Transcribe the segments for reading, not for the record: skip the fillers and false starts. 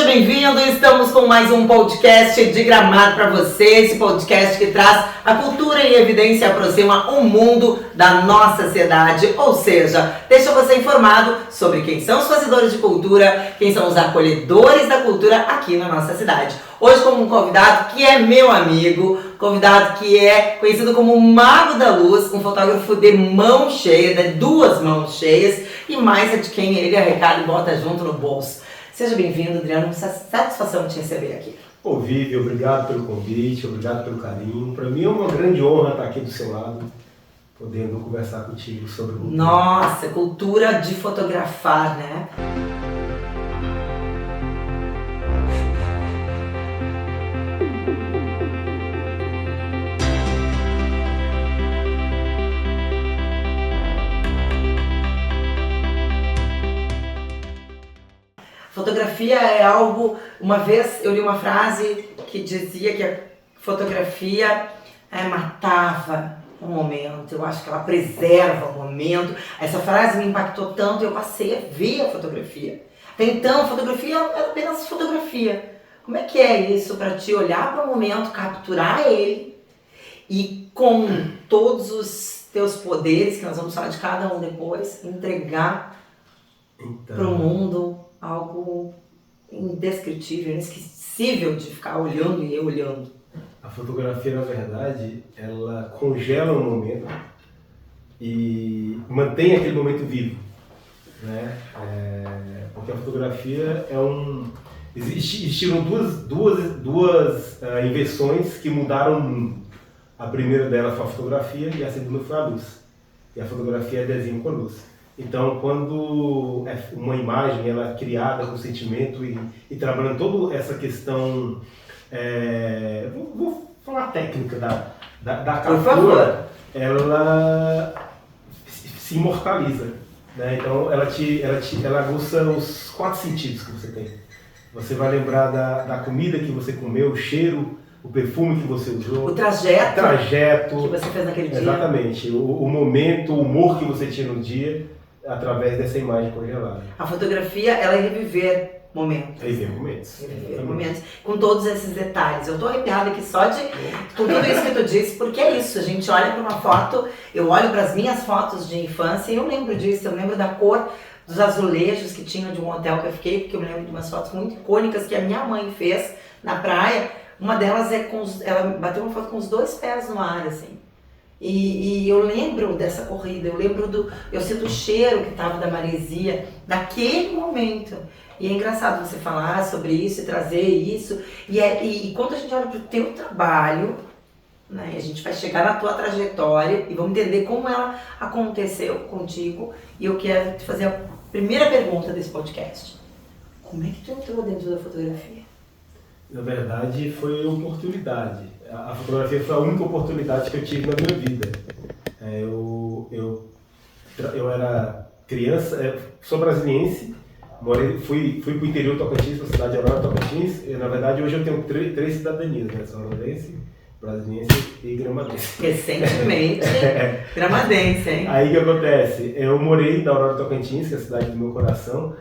bem-vindo! Estamos com mais um podcast de Gramado para você. Esse podcast que traz a cultura em evidência e aproxima o mundo da nossa cidade. Ou seja, deixa você informado sobre quem são os fazedores de cultura, quem são os acolhedores da cultura aqui na nossa cidade. Hoje com um convidado que é meu amigo, convidado que é conhecido como o Mago da Luz, um fotógrafo de mão cheia, de duas mãos cheias, e mais é de quem ele arrecada e bota junto no bolso. Seja bem-vindo, Adriano, satisfação de te receber aqui. Ô Vivi, obrigado pelo convite, obrigado pelo carinho. Para mim é uma grande honra estar aqui do seu lado, podendo conversar contigo sobre cultura. Nossa, cultura de fotografar, né? Fotografia é algo... Uma vez eu li uma frase que dizia que a fotografia matava o momento. Eu acho que ela preserva o momento. Essa frase me impactou tanto e eu passei a ver a fotografia. Até então, a fotografia era apenas fotografia. Como é que é isso para ti olhar para o momento, capturar ele e com todos os teus poderes, que nós vamos falar de cada um depois, entregar para o mundo algo indescritível, inesquecível de ficar olhando e eu olhando. A fotografia, na verdade, ela congela um momento e mantém aquele momento vivo, né? Porque a fotografia é Existiram duas invenções que mudaram o mundo. A primeira delas foi a fotografia e a segunda foi a luz. E a fotografia é desenho com luz. Então, quando uma imagem ela é criada com sentimento e trabalhando toda essa questão, vou falar técnica da captura, ela se imortaliza, né? Então, ela aguça os 4 sentidos que você tem. Você vai lembrar da comida que você comeu, o cheiro, o perfume que você usou, o trajeto que você fez naquele dia. Exatamente, o momento, o humor que você tinha no dia, através dessa imagem congelada. A fotografia, ela é reviver momentos. Reviver momentos. Reviver momentos, com todos esses detalhes. Eu tô arrepiada aqui só com tudo isso que tu disse, porque é isso, a gente olha para uma foto, eu olho para as minhas fotos de infância e eu lembro disso, eu lembro da cor dos azulejos que tinha de um hotel que eu fiquei, porque eu me lembro de umas fotos muito icônicas que a minha mãe fez na praia. Uma delas ela bateu uma foto com os 2 pés no ar, assim. E eu lembro dessa corrida, eu sinto o cheiro que estava da maresia naquele momento. E é engraçado você falar sobre isso e trazer isso. E quando a gente olha para o teu trabalho, né, a gente vai chegar na tua trajetória e vamos entender como ela aconteceu contigo. E eu quero te fazer a primeira pergunta desse podcast. Como é que tu entrou dentro da fotografia? Na verdade, foi oportunidade. A fotografia foi a única oportunidade que eu tive na minha vida. Eu era criança, sou brasiliense, fui para o interior do Tocantins, para a cidade de Aurora, Tocantins. Na verdade, hoje eu tenho 3 cidadanias, né? Sou aurorense, brasiliense e gramadense. Recentemente, gramadense, hein? Aí o que acontece? Eu morei na Aurora Tocantins, que é a cidade do meu coração.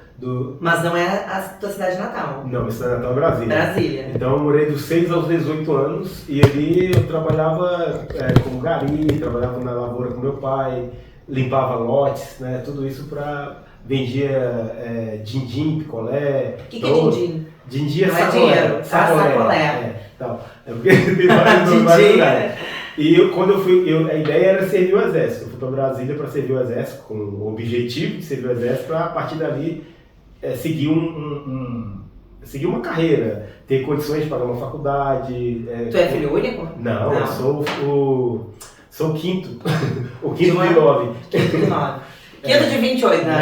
Mas não é a tua cidade natal? Não, minha cidade natal é Brasília. Brasília. Então eu morei dos 6 aos 18 anos e ali eu trabalhava como gari, trabalhava na lavoura com meu pai, limpava lotes, né? Tudo isso vendia din-din, picolé. O que é din-din? Din-din é sacolé. Sacolé. Porque tem vários lugares. E quando eu fui, a ideia era servir o exército. Eu fui para Brasília para servir o exército, com o objetivo de servir o exército, para a partir dali seguir seguir uma carreira, ter condições de pagar uma faculdade. Tu é filho único? Não, eu sou o quinto. O quinto de 9. Quinto de 9. Quinto de 28, né?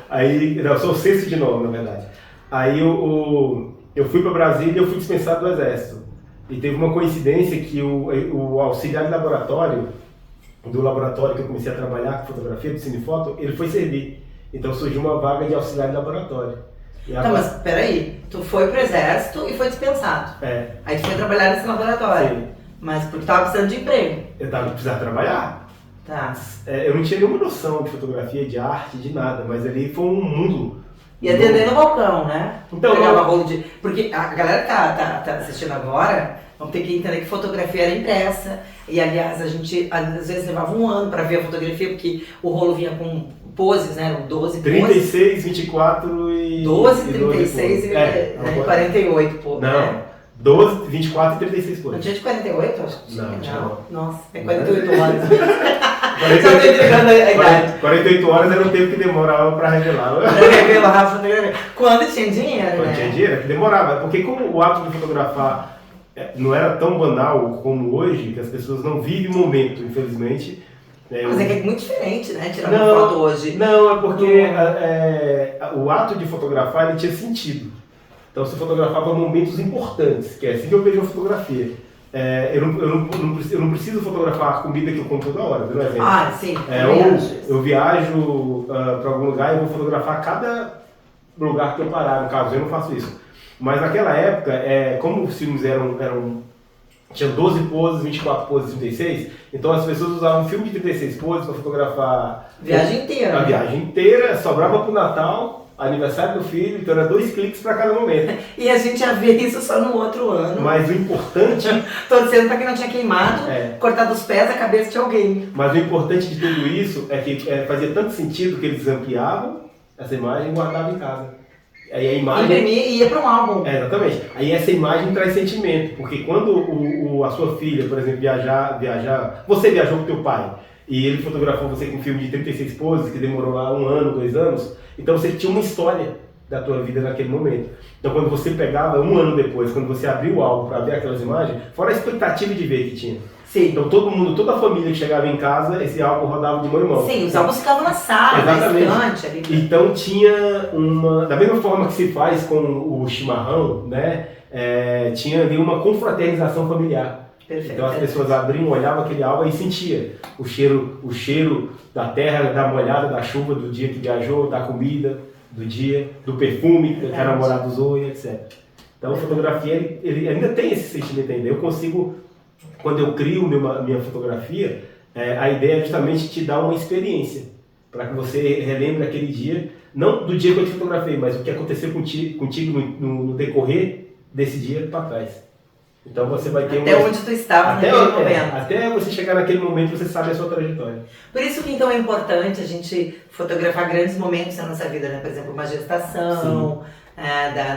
Aí, não, eu sou o sexto de 9, na verdade. Aí eu fui para Brasília e eu fui dispensado do exército. E teve uma coincidência que o auxiliar de laboratório, do laboratório que eu comecei a trabalhar com fotografia, do Cinefoto, ele foi servir. Então surgiu uma vaga de auxiliar de laboratório. Mas peraí, tu foi pro exército e foi dispensado. Aí tu foi trabalhar nesse laboratório. Sim. Mas porque tava precisando de emprego. Eu tava precisando trabalhar. Tá. Eu não tinha nenhuma noção de fotografia, de arte, de nada, mas ali foi um mundo E atender no balcão, né? Então, Pegava rolo de... Porque a galera que tá assistindo agora, vão ter que entender que fotografia era impressa. E, aliás, a gente às vezes levava um ano para ver a fotografia, porque o rolo vinha com poses, né? Eram 12 poses. 36, 24 e... 12, 36 e 48 poses. Não, né? 12, 24 e 36 poses. Não tinha de 48? Acho que tinha. Não, tinha não. Nossa, é 48 horas. 48, Já tô entregando a idade. 48 horas era o tempo que demorava para revelar. Pra revelar a fotografia. Quando tinha dinheiro, Quando né? tinha dinheiro, que demorava. Porque como o ato de fotografar não era tão banal como hoje, que as pessoas não vivem o momento, infelizmente. Mas é que é muito diferente, né? Tirar uma foto hoje. Não, é porque o ato de fotografar ele tinha sentido. Então você fotografava momentos importantes, que é assim que eu vejo a fotografia. Eu não preciso fotografar a comida que eu como toda hora, por exemplo. Ah, sim. Ou eu viajo para algum lugar e vou fotografar cada lugar que eu parar, no caso, eu não faço isso. Mas naquela época, como os filmes tinha 12 poses, 24 poses, 36, então as pessoas usavam um filme de 36 poses para fotografar viagem inteira. A viagem inteira, sobrava para o Natal, aniversário do filho, então era 2 cliques para cada momento. E a gente ia ver isso só no outro ano. Mas o importante... Torcendo para que não tinha queimado, cortado os pés, a cabeça de alguém. Mas o importante de tudo isso é que fazia tanto sentido que eles ampliavam essa imagem e guardavam em casa. Aí a imagem... Imprimir e ia para um álbum. Exatamente. Aí essa imagem traz sentimento, porque quando a sua filha, por exemplo, viajar, você viajou com teu pai e ele fotografou você com um filme de 36 poses, que demorou lá 1 ano, 2 anos, então você tinha uma história da tua vida naquele momento. Então quando você pegava 1 ano depois, quando você abriu o álbum para ver aquelas imagens, fora a expectativa de ver que tinha. Sim. Então toda a família que chegava em casa, esse álbum rodava de mão em mão. Sim, os álbuns ficavam na sala, exatamente, na estante ali. Então tinha da mesma forma que se faz com o chimarrão, né? Tinha ali uma confraternização familiar. Perfeito. Então as pessoas abriam, olhavam aquele álbum e sentia o cheiro da terra, da molhada, da chuva, do dia que viajou, da comida, do dia, do perfume que a namorada usou e etc. Então a fotografia, ele ainda tem esse sentimento ainda. Eu consigo, quando eu crio minha fotografia, a ideia é justamente te dar uma experiência, para que você relembre aquele dia, não do dia que eu te fotografei, mas o que aconteceu contigo no decorrer desse dia para trás. Então você vai ter até onde tu estava naquele momento. Até você chegar naquele momento, você sabe a sua trajetória. Por isso que então é importante a gente fotografar grandes momentos da nossa vida, né? Por exemplo, uma gestação,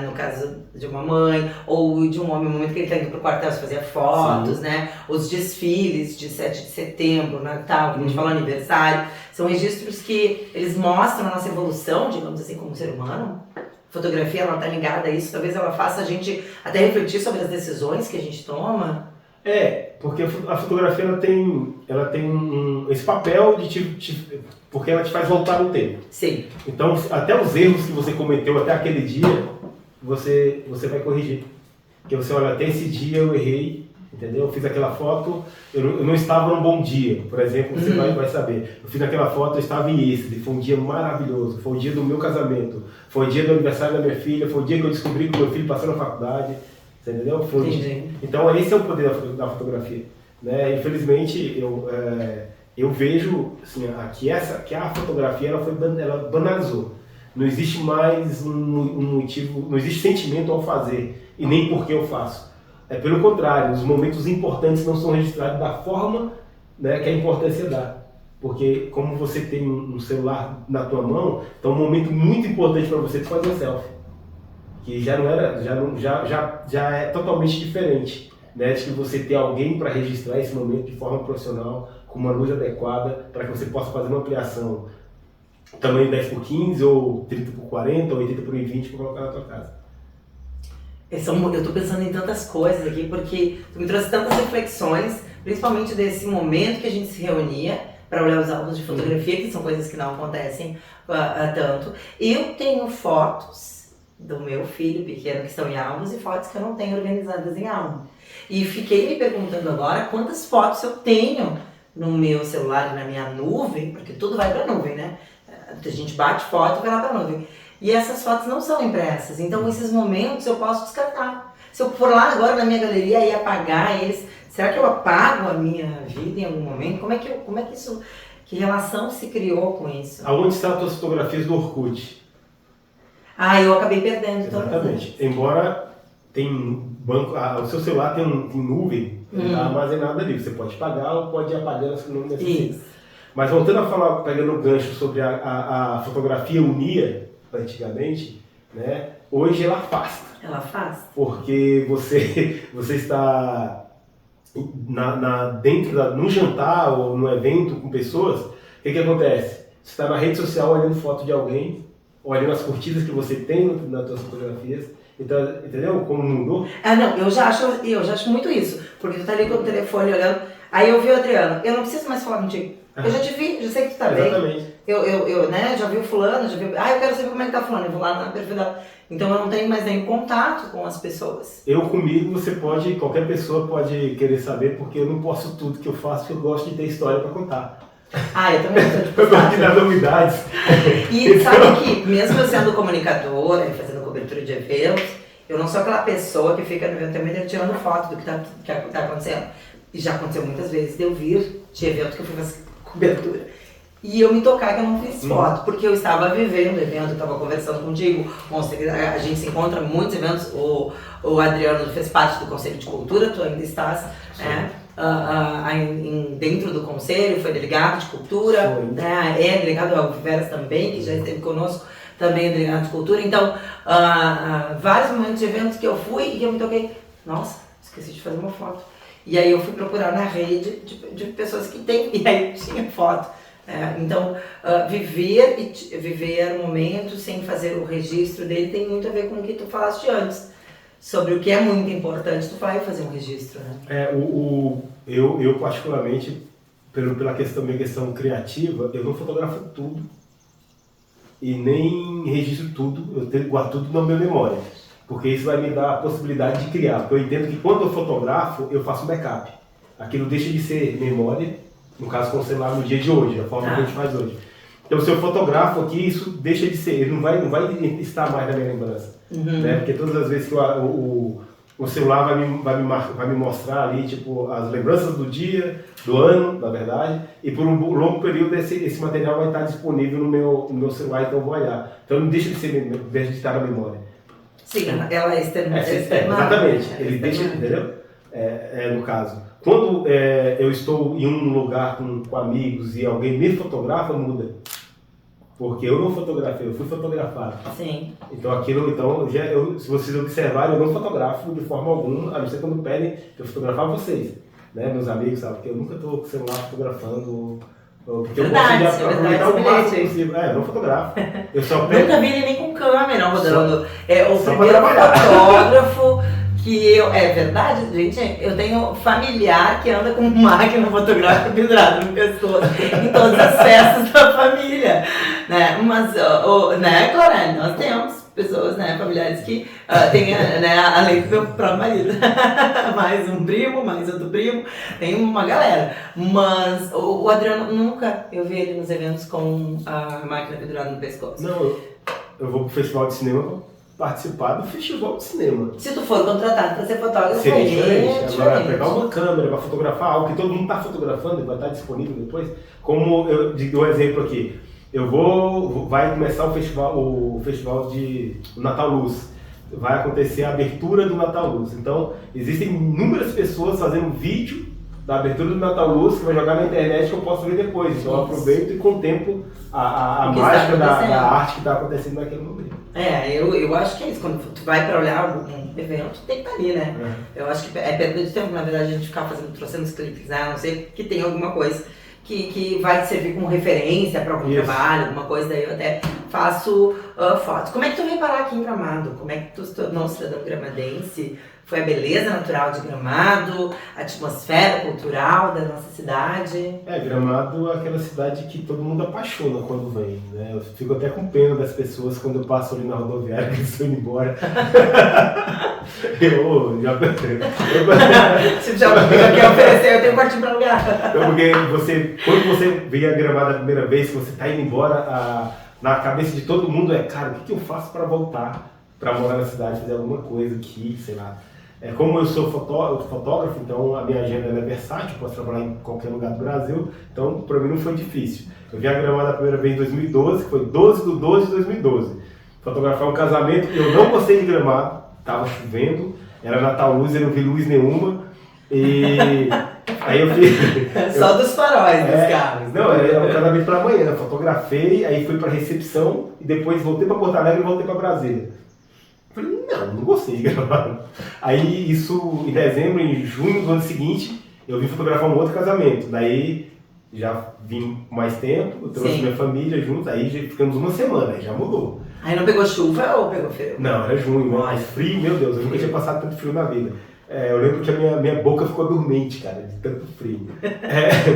no caso de uma mãe, ou de um homem, no momento que ele está indo para o quartel fazer fotos, né? Os desfiles de 7 de setembro, Natal, que a gente falou, aniversário, são registros que eles mostram a nossa evolução, digamos assim, como ser humano. A fotografia, ela está ligada a isso, talvez ela faça a gente até refletir sobre as decisões que a gente toma. Porque a fotografia ela tem esse papel porque ela te faz voltar no tempo. Sim. Então, até os erros que você cometeu até aquele dia, você vai corrigir. Porque você olha, até esse dia eu errei, entendeu? Eu fiz aquela foto, eu não estava num bom dia, por exemplo, você vai saber. Eu fiz aquela foto, eu estava em êxtase, foi um dia maravilhoso, foi o dia do meu casamento, foi o dia do aniversário da minha filha, foi o dia que eu descobri que meu filho passou na faculdade, você entendeu? Então esse é o poder da fotografia, né? Infelizmente eu vejo assim, que a fotografia ela banalizou. Não existe mais um motivo, não existe sentimento ao fazer e nem por que eu faço. Pelo contrário, os momentos importantes não são registrados da forma, né, que a importância dá. Porque como você tem um celular na tua mão, então um momento muito importante para você é fazer um selfie. Que já é totalmente diferente, né, de que você ter alguém para registrar esse momento de forma profissional, com uma luz adequada, para que você possa fazer uma ampliação tamanho 10x15, ou 30x40, ou 80x20 para colocar na tua casa. Eu estou pensando em tantas coisas aqui, porque tu me trouxe tantas reflexões, principalmente desse momento que a gente se reunia para olhar os álbuns de fotografia, que são coisas que não acontecem tanto. Eu tenho fotos do meu filho pequeno que estão em álbuns e fotos que eu não tenho organizadas em álbum. E fiquei me perguntando agora quantas fotos eu tenho no meu celular, na minha nuvem, porque tudo vai para a nuvem, né? A gente bate foto e vai lá para a nuvem. E essas fotos não são impressas, então esses momentos eu posso descartar. Se eu for lá agora na minha galeria e apagar eles, será que eu apago a minha vida em algum momento? Como é que isso, que relação se criou com isso? Aonde estão as tuas fotografias do Orkut? Ah, eu acabei perdendo. Exatamente. Embora tem banco, o seu celular tem nuvem, ele está armazenado ali. Você pode pagar ou pode ir apagando se não necessita. Mas voltando a falar, pegando o gancho sobre a fotografia unia antigamente, né? Hoje ela afasta. Ela afasta. Porque você está no jantar ou no evento com pessoas, o que acontece? Você está na rede social olhando foto de alguém, olhando as curtidas que você tem nas suas fotografias. Então, entendeu como mudou? Não, eu já acho muito isso. Porque tu tá ali com o telefone olhando, aí eu vi o Adriano, eu não preciso mais falar contigo. Eu já te vi, já sei que tu tá bem. Exatamente. Eu né, já vi o fulano, eu quero saber como é que tá fulano, eu vou lá na perfil dela. Então eu não tenho mais nenhum contato com as pessoas. Comigo, qualquer pessoa pode querer saber, porque eu não posto tudo que eu faço, porque eu gosto de ter história para contar. Eu também gosto de postar. Eu gosto de dar novidades. E sabe que, mesmo eu sendo comunicadora e fazendo cobertura de eventos, eu não sou aquela pessoa que fica no evento também tirando foto do que tá acontecendo. E já aconteceu muitas vezes de eu vir de evento que eu fui fazer cobertura. E eu me tocar que eu não fiz foto, porque eu estava vivendo o evento, eu estava conversando contigo, a gente se encontra em muitos eventos, o Adriano fez parte do Conselho de Cultura, tu ainda estás, né? Dentro do Conselho, foi delegado de Cultura, né? É delegado ao Viveras também, que já esteve conosco, também é delegado de Cultura. Então, vários momentos de eventos que eu fui e eu me toquei, nossa, esqueci de fazer uma foto. E aí eu fui procurar na rede de pessoas que têm, e aí tinha foto. Então, viver o momento sem fazer o registro dele tem muito a ver com o que tu falaste antes. Sobre o que é muito importante, tu vai fazer um registro, né? Eu particularmente, pela minha questão criativa, eu não fotografo tudo e nem registro tudo, eu guardo tudo na minha memória. Porque isso vai me dar a possibilidade de criar. Porque eu entendo que quando eu fotografo, eu faço um backup. Aquilo deixa de ser memória, no caso com o celular no dia de hoje, a forma que a gente faz hoje. Então se eu fotografo aqui, isso deixa de ser, ele não vai estar mais na minha lembrança. Né? Porque todas as vezes que o celular vai me mostrar ali, tipo, as lembranças do dia, do ano, na verdade, e por um longo período esse material vai estar disponível no meu celular, então eu vou olhar. Então não deixa de estar na memória. Sim, ela é externa. Exatamente, ele deixa, entendeu? No caso. Quando eu estou em um lugar com amigos e alguém me fotografa, muda. Porque eu não fotografei, eu fui fotografado. Sim. Então se vocês observarem, eu não fotografo de forma alguma, a não ser quando pedem que eu fotografar vocês, né, meus amigos, sabe? Porque eu nunca estou com o celular fotografando, porque eu gosto de aproveitar o máximo possível. Eu não fotografo. Eu só pego... Nunca vi ele nem com câmera rodando. O só primeiro fotógrafo que é verdade, gente, eu tenho familiar que anda com máquina fotográfica pendurada no pescoço em todas as festas da família, né? Mas, né, Clorane, nós temos pessoas, né, familiares que têm, né, além do meu próprio marido, mais um primo, mais outro primo, tem uma galera. Mas o Adriano, nunca eu vi ele nos eventos com a máquina pendurada no pescoço. Não, eu vou pro festival de cinema participar do festival de cinema. Se tu for contratado para ser fotógrafo, seria diferente. Agora, pegar uma câmera para fotografar algo que todo mundo está fotografando e vai estar disponível depois. Como eu dou um exemplo aqui, vai começar o festival de Natal Luz. Vai acontecer a abertura do Natal Luz. Então, existem inúmeras pessoas fazendo vídeo da abertura do Natal Luz que vai jogar na internet que eu posso ver depois. Então, eu aproveito e contemplo a mágica da arte que está acontecendo naquele momento. Eu acho que é isso. Quando tu vai para olhar um evento, tem que estar ali, né? Eu acho que é perda de tempo, na verdade, a gente ficar trocando os cliques, né? A não ser que tenha alguma coisa que vai servir como referência para algum trabalho, alguma coisa, daí eu até faço fotos. Como é que tu veio parar aqui em Gramado? Como é que tu se tornou cidadão gramadense? Foi a beleza natural de Gramado, a atmosfera cultural da nossa cidade? Gramado é aquela cidade que todo mundo apaixona quando vem, né? Eu fico até com pena das pessoas quando eu passo ali na rodoviária que eles estão indo embora. eu já quer oferecer, eu tenho um quartinho para alugar. Porque quando você vem a Gramado a primeira vez, que você está indo embora, na cabeça de todo mundo cara, o que eu faço para voltar, para morar na cidade, fazer alguma coisa aqui, sei lá. Como eu sou fotógrafo, então a minha agenda é versátil, posso trabalhar em qualquer lugar do Brasil, então para mim não foi difícil. Eu vim a Gramado a primeira vez em 2012, que foi 12/12/2012. fotografar um casamento. Eu não gostei de Gramado, tava chovendo, era Natal Luz, eu não vi luz nenhuma. E aí eu fiz. Só dos faróis dos carros. Não, era um casamento para amanhã. Fotografei, aí fui para recepção e depois voltei para Porto Alegre e voltei para Brasília. Falei, não gostei de Gramado. Aí isso em dezembro, em junho do ano seguinte, eu vim fotografar um outro casamento. Daí já vim mais tempo, eu trouxe minha família junto, aí já ficamos uma semana, aí já mudou. Aí não pegou chuva ou pegou frio? Não, era junho, mas frio, meu Deus, eu nunca tinha passado tanto frio na vida. Eu lembro que a minha boca ficou dormente, cara, de tanto frio.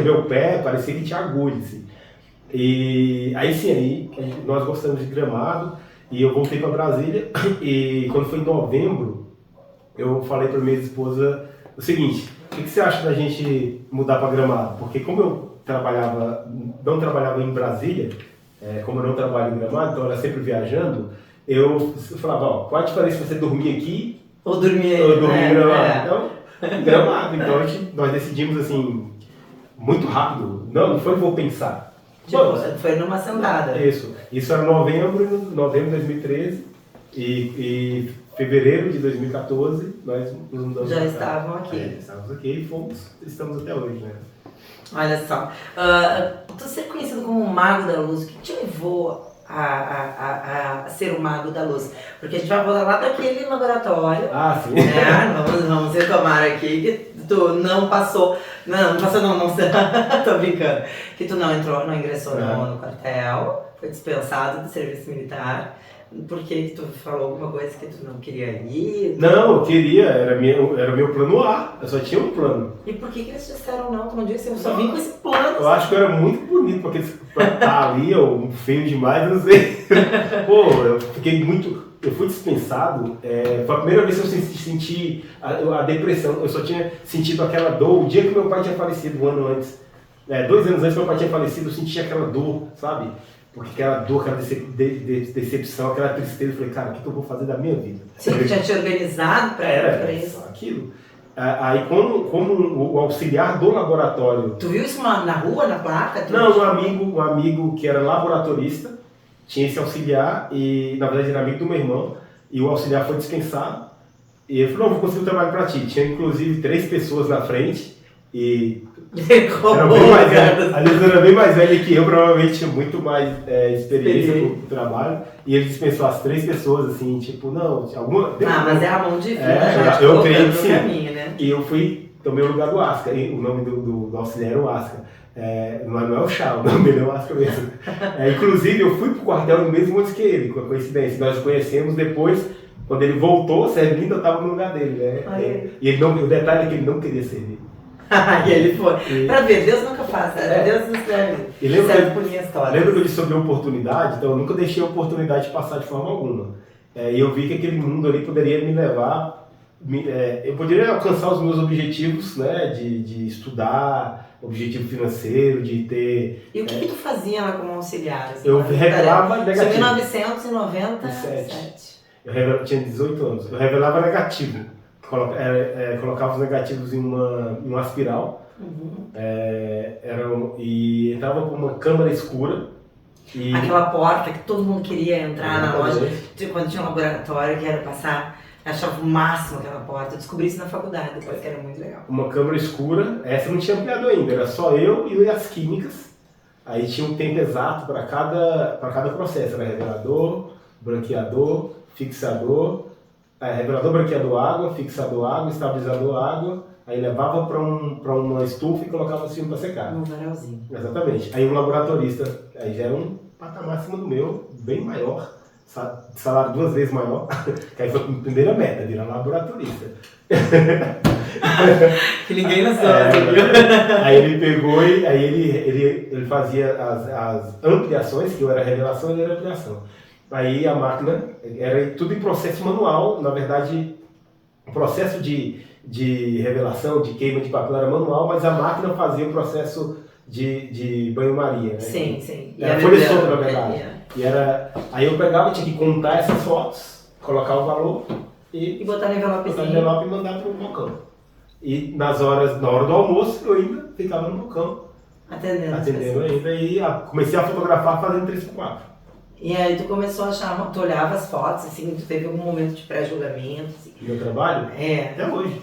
Meu pé parecia que tinha agulha, assim. E aí sim, nós gostamos de Gramado e eu voltei para Brasília e quando foi em novembro, eu falei para minha esposa o seguinte, o que você acha da gente mudar para Gramado? Porque como eu não trabalhava em Brasília, como eu não trabalho em Gramado, então eu era sempre viajando, eu falava, ó, qual a diferença se você dormir aqui ou dormir em Gramado? Então, Gramado. Então nós decidimos assim, muito rápido, não foi vou pensar. Tipo, foi numa sentada. Isso era novembro de 2013 e fevereiro de 2014 nós nos mudamos. Já estavam aqui. Estávamos aqui e estamos até hoje, né? Olha só, tu ser conhecido como o Mago da Luz, o que te levou a ser o Mago da Luz? Porque a gente vai voltar lá daquele laboratório. Ah, sim. Vamos retomar aqui que tu não passou. Não, tô brincando. Que tu não ingressou no quartel, foi dispensado do serviço militar. Por que tu falou alguma coisa que tu não queria ir? Não, eu queria, era meu plano A, eu só tinha um plano. E por que eles disseram não? Tu não disse, eu só vim com esse plano. Eu acho que eu era muito bonito pra estar ali, ou feio demais, eu não sei. Pô, eu fui dispensado, foi a primeira vez que eu senti a depressão, eu só tinha sentido aquela dor, o dia que meu pai tinha falecido, um ano antes. 2 anos antes meu pai tinha falecido, eu sentia aquela dor, sabe? Porque aquela dor, aquela decepção, aquela tristeza, eu falei, cara, o que eu vou fazer da minha vida? Você tinha te organizado para isso? Aquilo. Aí, como o auxiliar do laboratório... Tu viu isso na rua, na placa? Não, um amigo que era laboratorista, tinha esse auxiliar, e na verdade era amigo do meu irmão, e o auxiliar foi dispensado, e ele falou, não, vou conseguir um trabalho para ti. Tinha inclusive 3 pessoas na frente, e... era bem mais velho que eu, provavelmente tinha muito mais experiência no trabalho, e ele dispensou as 3 pessoas, assim, tipo, não, alguma... mas é a mão de vida, eu creio que sim. Caminho, né? E eu tomei o lugar do Asca, e o nome do auxiliar era o Asca. Não é o Chá, o nome dele é o Asca mesmo. Inclusive, eu fui pro quartel no mesmo ano que ele, com a coincidência. Nós conhecemos depois, quando ele voltou, servindo, eu estava no lugar dele, né? E o detalhe é que ele não queria servir. E ele foi. Pra ver, Deus nunca faz, Deus não escreve. Lembra por minha história. Lembra que eu disse sobre oportunidade? Então eu nunca deixei a oportunidade passar de forma alguma. E eu vi que aquele mundo ali poderia me levar, eu poderia alcançar os meus objetivos, né? De estudar, objetivo financeiro, de ter... E o que tu fazia lá como auxiliar? Assim, eu revelava negativo. Em 1997. Eu tinha 18 anos. Eu revelava negativo. Colocava os negativos em uma espiral, e entrava por uma câmara escura. Aquela porta que todo mundo queria entrar na loja, quando tinha um laboratório que era passar, achava o máximo aquela porta. Eu descobri isso na faculdade depois, que era muito legal. Uma câmara escura, essa não tinha ampliado ainda, era só eu e as químicas. Aí tinha um tempo exato para cada processo, era revelador, branqueador, fixador. Revelador, branqueador, água, fixador, água, estabilizador, água, aí levava para uma estufa e colocava assim para secar. Um varelzinho. Exatamente. Aí um laboratorista, aí já era um patamar acima do meu, bem maior, salário 2 vezes maior, que aí foi a primeira meta, virar laboratorista. Que ninguém não sabe, viu? Aí ele pegou e aí ele fazia as ampliações, que eu era revelação e ele era ampliação. Aí a máquina era tudo em processo manual, na verdade o processo de revelação, de queima de papel era manual, mas a máquina fazia o processo de banho-maria. Né? Sim. Era folha solta, na verdade. Aí eu pegava, tinha que contar essas fotos, colocar o valor e botar no envelope e mandar para o balcão. E na hora do almoço eu ainda ficava no balcão, atendendo ainda, e comecei a fotografar fazendo 3x4. E aí tu começou a achar, tu olhava as fotos, assim, tu teve algum momento de pré-julgamento, assim. Meu trabalho? É. Até hoje.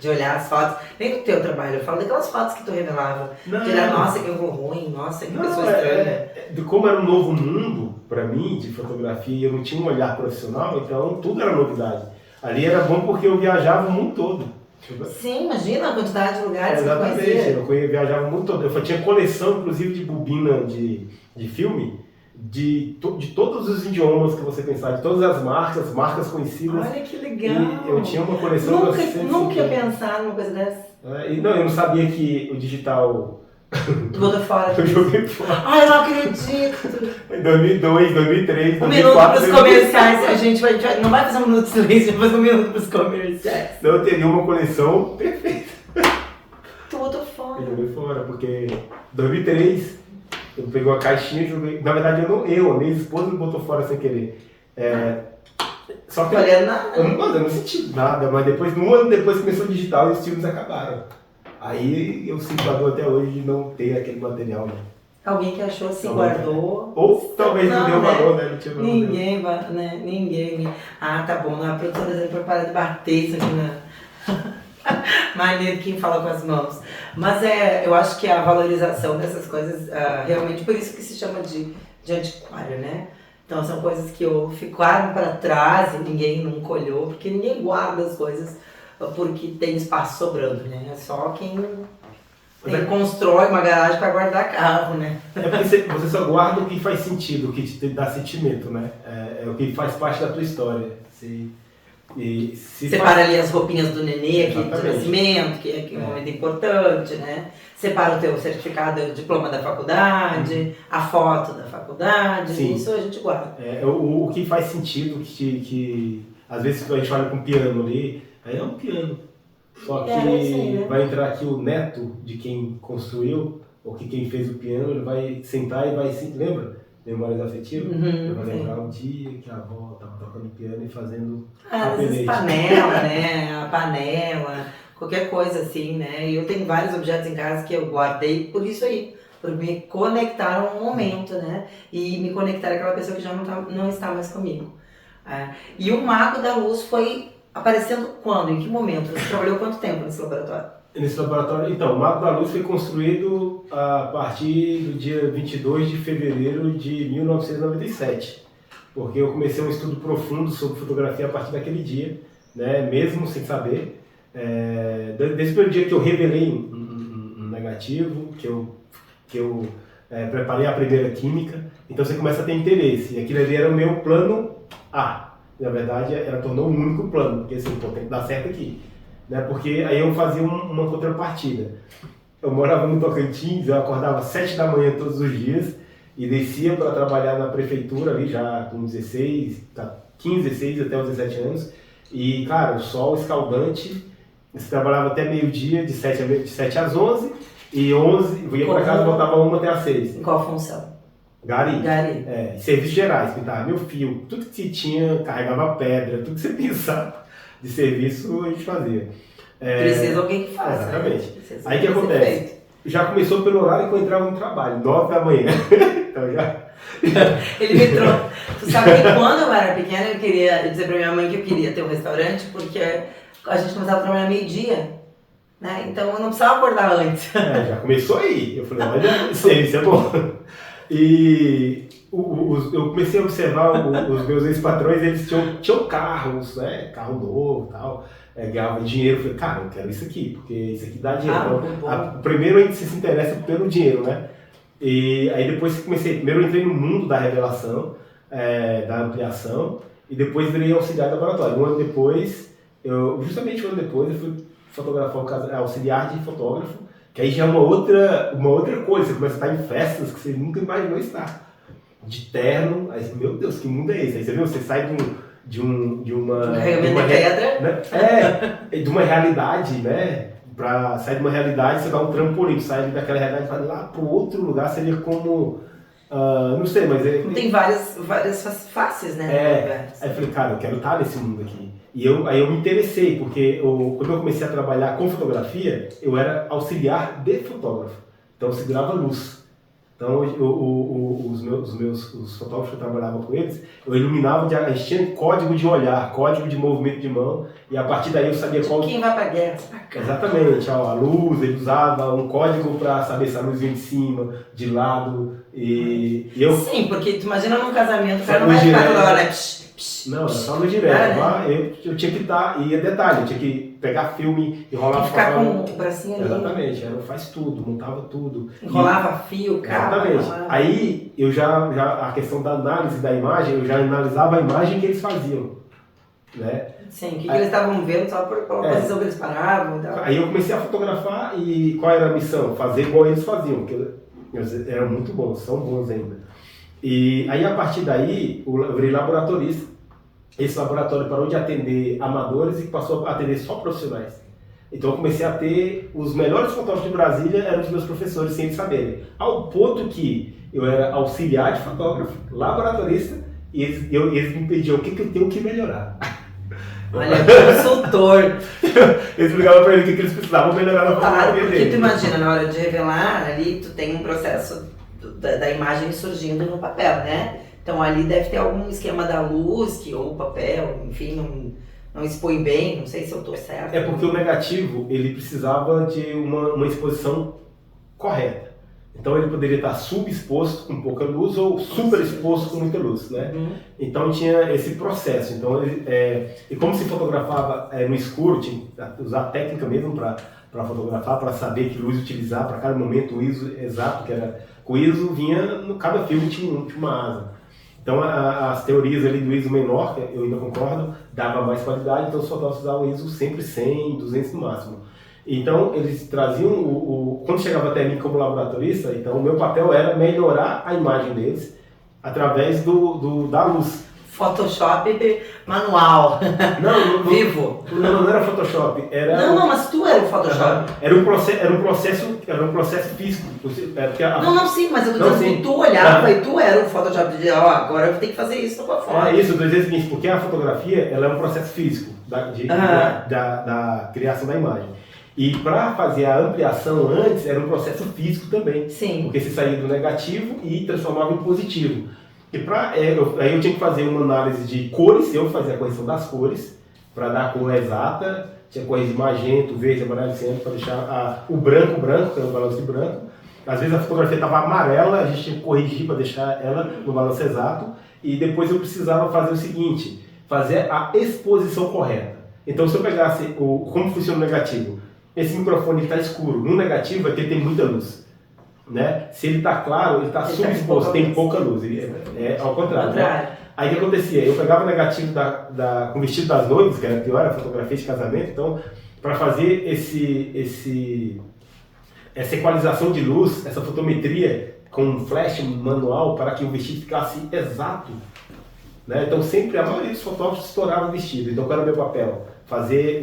De olhar as fotos, nem do teu trabalho, eu falo daquelas fotos que tu revelava. De olhar, nossa, que erro ruim, nossa, que pessoa estranha. Como era um novo mundo para mim de fotografia e eu não tinha um olhar profissional, então tudo era novidade. Ali era bom porque eu viajava o mundo todo. Sim, imagina a quantidade de lugares que exatamente, eu conhecia. eu viajava o mundo todo. Eu tinha coleção, inclusive, de bobina de filme, de todos os idiomas que você pensar, de todas as marcas conhecidas. Olha que legal! E eu tinha uma coleção... Nunca ia pensar numa coisa dessa. Não, eu não sabia que o digital... Tu botou fora. Eu joguei fora. Ai, eu não acredito. Em 2002, 2003, 2004... Um minuto para os comerciais. A gente não vai fazer um minuto de silêncio, vai fazer um minuto para os comerciais. Não, eu teria uma coleção perfeita. Tu botou fora. Eu joguei fora, porque em 2003 eu peguei uma caixinha e joguei... Na verdade, a minha esposa me botou fora sem querer. Só que olhando nada. Eu não senti nada, mas depois, um ano depois começou o digital e os filmes acabaram. Aí eu sinto a dor até hoje de não ter aquele material, né? Alguém que achou, se guardou. Ou talvez não deu valor, né? Não tinha valor. Ninguém. Ah, tá bom. A produtora dele preparada de bater isso aqui na... Maneiro quem fala com as mãos. Mas eu acho que a valorização dessas coisas, realmente, por isso que se chama de antiquário, né? Então são coisas que ficaram para trás e ninguém nunca olhou, porque ninguém guarda as coisas porque tem espaço sobrando, né? É só quem constrói uma garagem para guardar carro, né? É porque você só guarda o que faz sentido, o que te dá sentimento, né? É o que faz parte da tua história. Separa ali as roupinhas do nenê aqui de nascimento, que é um momento importante, né? Separa o teu certificado, o diploma da faculdade, a foto da faculdade, sim. Isso a gente guarda. O que faz sentido, que às vezes a gente olha com um piano ali, aí é um piano. Só que né? vai entrar aqui o neto de quem construiu, ou que quem fez o piano, ele vai sentar e vai se... Lembra? Memórias afetivas? Ele vai lembrar um dia que a avó estava tocando piano e fazendo às vezes panela, né? A panela, qualquer coisa assim, né? E eu tenho vários objetos em casa que eu guardei por isso aí. Por me conectar a um momento, né? E me conectar àquela pessoa que já não está mais comigo. E o Mago da Luz foi aparecendo quando? Em que momento? Você trabalhou quanto tempo nesse laboratório? Nesse laboratório, então, o Mago da Luz foi construído a partir do dia 22 de fevereiro de 1997, porque eu comecei um estudo profundo sobre fotografia a partir daquele dia, né, mesmo sem saber. Desde o primeiro dia que eu revelei um negativo, que eu preparei a primeira química, então você começa a ter interesse, e aquilo ali era o meu plano A. Na verdade, ela tornou um único plano, porque assim, tem que dar certo aqui. Né? Porque aí eu fazia uma contrapartida. Eu morava no Tocantins, eu acordava às 7 da manhã todos os dias e descia para trabalhar na prefeitura ali já com 15, 16 até os 17 anos. E, cara, o sol escaldante, você trabalhava até meio-dia, de 7 às 11, e 11, eu ia para casa e voltava 1 até às 6. Em qual função? Gari. Serviços gerais, pintava meu fio, tudo que você tinha, carregava pedra, tudo que você pensava de serviço a gente fazia. Precisa alguém que faça. Exatamente. Né? Aí o que acontece? Já começou pelo horário que eu entrava no trabalho, 9 da manhã. Então já... Ele me trouxe. Tu sabe que quando eu era pequena eu queria dizer pra minha mãe que eu queria ter um restaurante porque a gente começava a trabalhar meio-dia. Né? Então eu não precisava acordar antes. Já começou aí. Eu falei, olha, isso é bom. E eu comecei a observar os meus ex-patrões, eles tinham carros, né? Carro novo e tal, ganhavam dinheiro. Eu falei, cara, eu quero isso aqui, porque isso aqui dá dinheiro. Então, primeiro a gente se interessa pelo dinheiro, né? E aí depois primeiro eu entrei no mundo da revelação, da ampliação, e depois virei auxiliar de laboratório. Justamente um ano depois, eu fui fotografar auxiliar de fotógrafo, que aí já é uma outra coisa, você começa a estar em festas que você nunca imaginou estar. De terno, aí meu Deus, que mundo é esse? Aí você viu, você sai de uma pedra, né? De uma realidade, né? Pra sair de uma realidade, você dá um trampolim, sai daquela realidade e vai lá para outro lugar, seria como... não sei, mas... Tem várias faces, né? Aí eu falei, cara, eu quero estar nesse mundo aqui. E aí eu me interessei, porque quando eu comecei a trabalhar com fotografia, eu era auxiliar de fotógrafo. Então eu segurava luz. Então, os fotógrafos que eu trabalhava com eles, eu iluminava, a gente tinha código de olhar, código de movimento de mão, e a partir daí eu sabia qual... Quem vai pra guerra? Exatamente, ó, a luz, ele usava um código para saber se a luz vinha de cima, de lado, e eu... Sim, porque tu imagina num casamento, o cara não vai ficar toda hora, né? Não, era só luz direta. Eu tinha que estar, e detalhe, eu tinha que pegar filme, enrolar... Tem que ficar com o bracinho ali. Exatamente, faz tudo, montava tudo. Enrolava fio, cara. Exatamente. Aí, eu a questão da análise da imagem, eu já analisava a imagem que eles faziam, né? Sim, o que eles estavam vendo só pela posição que eles paravam. Aí eu comecei a fotografar e qual era a missão? Fazer igual eles faziam, porque eles eram muito bons, são bons ainda. E aí, a partir daí, eu virei laboratorista. Esse laboratório parou de atender amadores e passou a atender só profissionais. Então eu comecei a ter os melhores fotógrafos de Brasília, eram os meus professores, sem eles saberem. Ao ponto que eu era auxiliar de fotógrafo, laboratorista, e eles me pediam o que eu tenho que melhorar. Olha, consultor. Eles explicavam para ele o que eles precisavam melhorar na fotografia porque dele. tu imagina, na hora de revelar, ali tu tem um processo da imagem surgindo no papel, né? Então ali deve ter algum esquema da luz, que ou o papel, enfim, não expõe bem, não sei se eu estou certo. É porque o negativo, ele precisava de uma exposição correta. Então ele poderia estar subexposto com pouca luz ou superexposto com muita luz, né? Então tinha esse processo. Então, e como se fotografava no escuro, tinha que usar a técnica mesmo para fotografar, para saber que luz utilizar para cada momento, o ISO exato, que era... O ISO vinha, cada filme tinha uma asa. Então as teorias ali do ISO menor, que eu ainda concordo, dava mais qualidade, então os fotógrafos usavam o ISO sempre 100, 200 no máximo. Então eles traziam, quando chegava até mim como laboratorista, então o meu papel era melhorar a imagem deles através da luz. Photoshop manual. Não, Vivo. Não era Photoshop, era... Não, mas tu era o Photoshop. Era um processo físico. Sim, mas eu tô dizendo que tu olhava e tu era o Photoshop de agora eu vou ter que fazer isso na tua foto. É isso, eu tô dizendo o seguinte, porque a fotografia ela é um processo físico da criação da imagem. E para fazer a ampliação antes era um processo físico também. Sim. Porque você saía do negativo e transformava em positivo. E aí eu tinha que fazer uma análise de cores, eu fazia a correção das cores, para dar a cor exata, tinha cores de magenta, verde, amarelo, cinza, para deixar o branco, que era o balanço de branco. Às vezes a fotografia estava amarela, a gente tinha que corrigir para deixar ela no balanço exato. E depois eu precisava fazer o seguinte, fazer a exposição correta. Então se eu pegasse como funciona o negativo, esse microfone está escuro, no negativo é que ele tem muita luz. Né? Se ele está claro, ele está subexposto, tem pouca luz. Ao contrário. Né? Aí o que acontecia? Eu pegava o negativo com o vestido das noivas, que era pior, a fotografia de casamento, então, para fazer essa equalização de luz, essa fotometria com um flash manual para que o vestido ficasse exato. Né? Então sempre a maioria dos fotógrafos estourava o vestido. Então qual era o meu papel? Fazer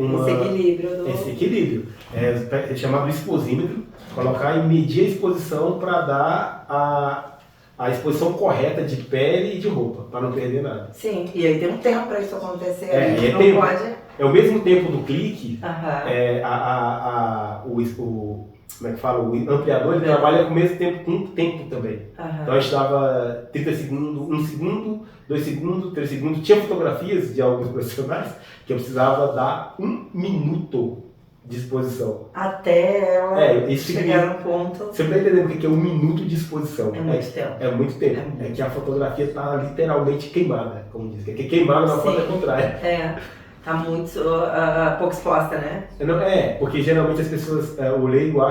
esse equilíbrio. É chamado exposímetro, colocar e medir a exposição para dar a exposição correta de pele e de roupa, para não perder nada. Sim, e aí tem um tempo para isso acontecer. É o mesmo tempo do clique, como é que fala? O ampliador ele trabalha com o mesmo tempo, com tempo também. Então a gente dava 30 segundos, 1 segundo, 2 segundos, 3 segundos. Tinha fotografias de alguns profissionais que eu precisava dar 1 minuto de exposição. Até ela chegar no ponto. Você está entendendo o que é 1 minuto de exposição? É muito tempo. É muito tempo. É que a fotografia está literalmente queimada, como diz. Que queimada na foto é contrária. Tá muito pouco exposta, né? Porque geralmente as pessoas, o leigo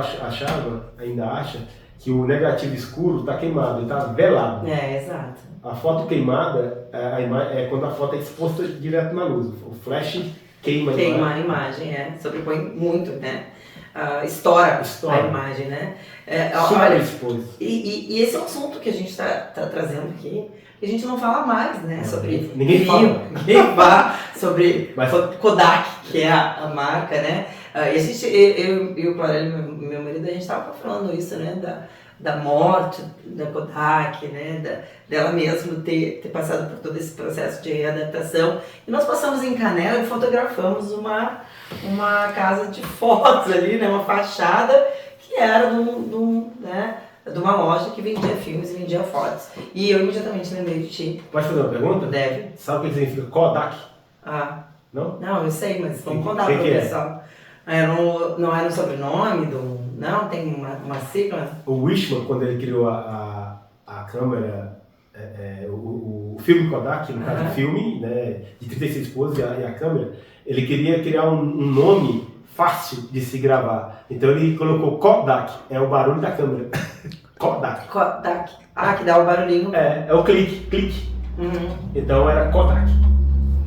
ainda acha que o negativo escuro está queimado, está velado. Exato. A foto queimada é quando a foto é exposta direto na luz. O flash queima a imagem, sobrepõe muito, né? Estoura a imagem, né? Olha, e esse é um assunto que a gente está trazendo aqui, que a gente não fala mais, né? Sobre ninguém fala sobre Kodak, que é a marca, né? E eu e o Clarelli, meu marido, a gente estava falando isso, né? Da morte da Kodak, né? Dela mesmo ter passado por todo esse processo de readaptação. E nós passamos em Canela e fotografamos uma casa de fotos ali, né? Uma fachada que era de uma loja que vendia filmes e vendia fotos. E eu imediatamente lembrei de ti. Pode fazer uma pergunta? Deve. Sabe o que significa Kodak? Ah, Não? não, eu sei, mas vamos Que- contar que para o que é? pessoal. Não era o sobrenome do... Não, tem uma sigla? O Wishman, quando ele criou a câmera, o filme Kodak, no caso Aham. do filme, né, de 36 poses e a câmera, ele queria criar um nome fácil de se gravar. Então ele colocou Kodak, é o barulho da câmera. Kodak. Kodak. Ah, que dá o barulhinho. É o clique. Uhum. Então era Kodak.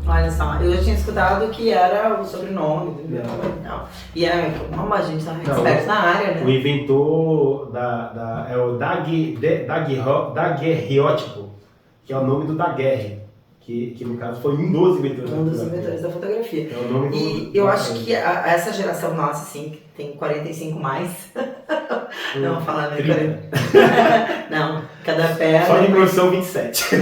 Olha só, eu já tinha escutado que era o sobrenome do Não. não. E é como a gente tá Não, expert na área, O né? inventor é o daguerreótipo, que é o nome do Daguerre, que no caso foi um dos inventores Um dos da fotografia. inventores da fotografia. É o nome do... E eu acho que essa geração nossa, assim, que tem 45 mais, não vou falar, né? 30. Não, cada perna. Só de produção 27.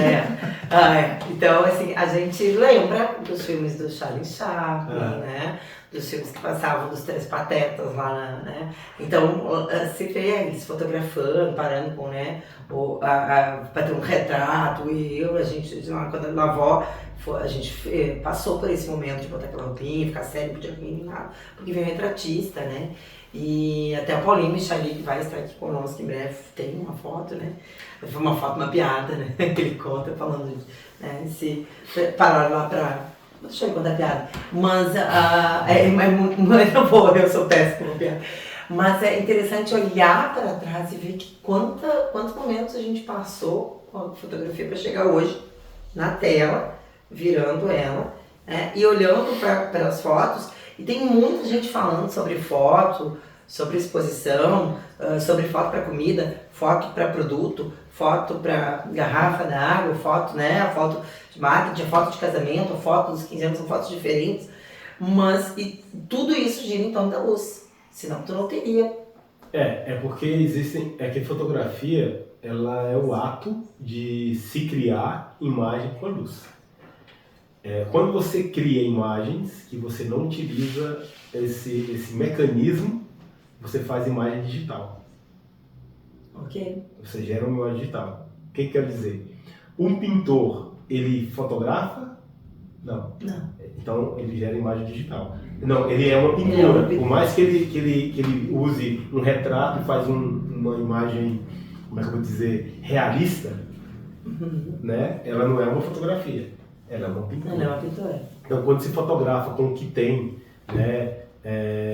Então, assim, a gente lembra dos filmes do Charlie Chaplin, né? Dos filmes que passavam dos Três Patetas lá, né? Então, se vê eles fotografando, parando com, né? Para ter um retrato, a gente, quando a avó, a gente passou por esse momento de botar aquela roupinha, ficar sério, podia vir nada, porque veio um retratista, né? E até o Paulinho Michali, que vai estar aqui conosco em breve, tem uma foto, né? Foi uma foto, uma piada, né? Que ele conta falando, né? Se parar lá pra... Deixa eu contar a piada. Mas, mas não vou, eu sou péssima com piada. Mas é interessante olhar para trás e ver que quantos momentos a gente passou com a fotografia para chegar hoje na tela, virando ela, né? E olhando para as fotos. E tem muita gente falando sobre foto, sobre exposição, sobre foto para comida, foto para produto, foto para garrafa d'água, foto, né? A foto de marketing, a foto de casamento, a foto dos 15 anos, são fotos diferentes. Mas e tudo isso gira em torno da luz. Senão tu não teria. É porque existem... É que fotografia, ela é o ato de se criar imagem com a luz. Quando você cria imagens que você não utiliza esse mecanismo, você faz imagem digital. Ok. Você gera uma imagem digital. O que quer dizer? Um pintor, ele fotografa? Não. Então ele gera imagem digital. Não, ele é uma pintura. Por mais que ele use um retrato e faz uma imagem, como é que eu vou dizer, realista, né? Ela não é uma fotografia. Ela é uma pintura. Ela é uma pintura. Então, quando se fotografa com o que tem, né,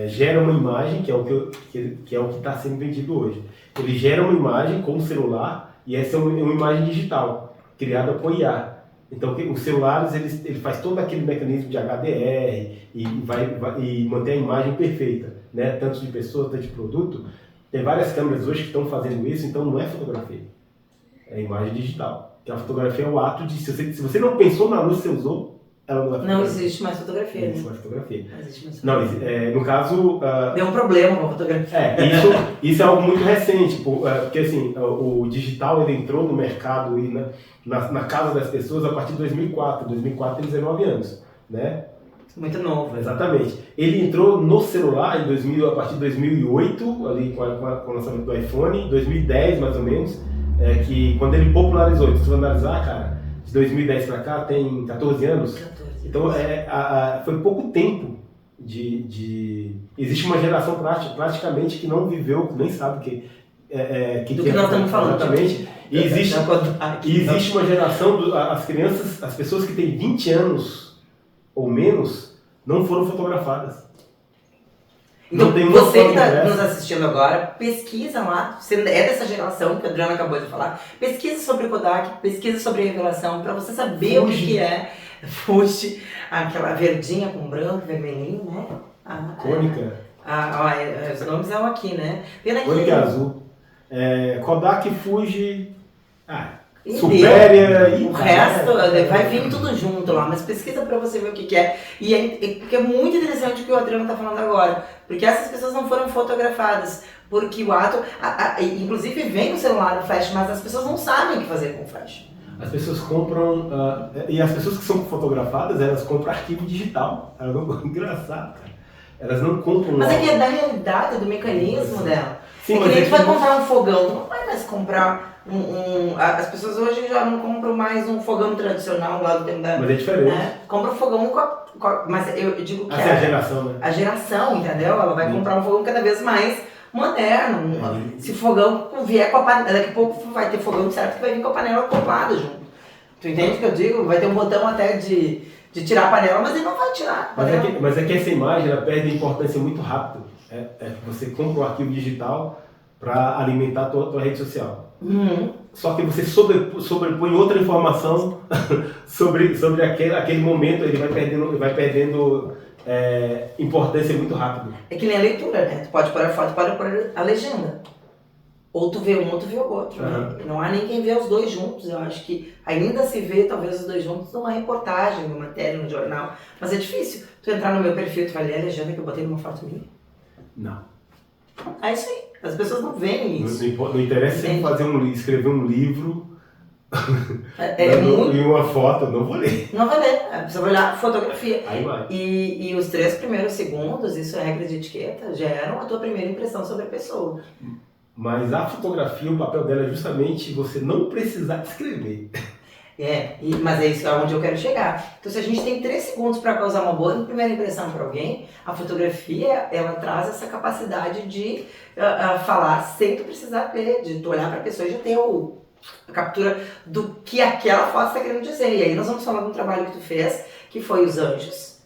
gera uma imagem, que é o que está sendo vendido hoje. Ele gera uma imagem com o celular e essa é uma imagem digital, criada por IA. Então, os celulares, ele faz todo aquele mecanismo de HDR e mantém a imagem perfeita, né, tanto de pessoa, tanto de produto. Tem várias câmeras hoje que estão fazendo isso, então não é fotografia, é imagem digital. Que a fotografia é o ato de, se você não pensou na luz que você usou, ela não é fotografia. Não existe mais fotografia. Não existe mais fotografia. Não existe mais Não, fotografia. no caso... Deu um problema com a fotografia. Isso é algo muito recente, porque assim, o digital ele entrou no mercado e na casa das pessoas a partir de 2004. 2004 tem 19 anos, né? Muito novo. Exatamente. Ele entrou no celular a partir de 2008, ali com o lançamento do iPhone, 2010 mais ou menos, que quando ele popularizou, se você analisar, cara, de 2010 para cá tem 14 anos. 14. Então foi pouco tempo existe uma geração praticamente que não viveu, que nem sabe do que nós estamos falando. Exatamente. E existe uma geração, as crianças, as pessoas que têm 20 anos ou menos, não foram fotografadas. Então, não tem você que está dessa. nos assistindo agora, pesquisa lá, você é dessa geração que a Adriana acabou de falar, pesquisa sobre Kodak, pesquisa sobre revelação, para você saber o que é Fuji, aquela verdinha com branco, vermelhinho, né? Cônica. Os nomes são aqui, né? Cônica azul. Kodak, Fuji, E Supéria o resto vai vir tudo junto lá, mas pesquisa para você ver o que é. Porque é muito interessante o que o Adriano está falando agora, porque essas pessoas não foram fotografadas, porque o ato, inclusive vem no celular o flash, mas as pessoas não sabem o que fazer com o flash. As pessoas compram, e as pessoas que são fotografadas, elas compram arquivo digital. Engraçado, cara. elas não compram... Mas é que é da realidade, do mecanismo dela. Sim, é que mas nem é tu vai que- comprar um fogão, tu não vai mais comprar as pessoas hoje já não compram mais um fogão tradicional lá do tempo da... Mas é diferente. Né? Compra um fogão mas eu digo que Essa é a geração, né? a geração, entendeu? Ela vai comprar um fogão cada vez mais moderno. Se o fogão vier com a panela, daqui a pouco vai ter fogão certo que vai vir com a panela acoplada junto. Tu entende o que eu digo? Vai ter um botão até de tirar a panela, mas ele não vai tirar a panela. Mas é que essa imagem ela perde importância muito rápido. Você compra um arquivo digital para alimentar a tua rede social. Só que você sobrepõe outra informação sobre aquele momento, ele vai perdendo importância muito rápido. É que nem a leitura, né? Tu pode pôr a foto, pode pôr a legenda. Ou tu vê um ou tu vê o outro, né? Não há nem quem vê os dois juntos. Eu acho que ainda se vê talvez os dois juntos numa reportagem, numa matéria, no jornal. Mas é difícil. Tu entrar no meu perfil, tu vai ler a legenda que eu botei numa foto minha. Não. É isso aí. As pessoas não veem isso. Não interessa se escrever um livro muito... e uma foto, não vou ler. Não vai ler. Você vai olhar fotografia. Aí vai. E os 3 primeiros segundos, isso é regra de etiqueta, geram a tua primeira impressão sobre a pessoa. Mas a fotografia, o papel dela é justamente você não precisar escrever. Mas é isso onde eu quero chegar. Então, se a gente tem 3 segundos para causar uma boa primeira impressão para alguém, a fotografia, ela traz essa capacidade de falar sem tu precisar ver, de tu olhar para a pessoa e já ter a captura do que aquela foto está querendo dizer. E aí nós vamos falar de um trabalho que tu fez, que foi Os Anjos,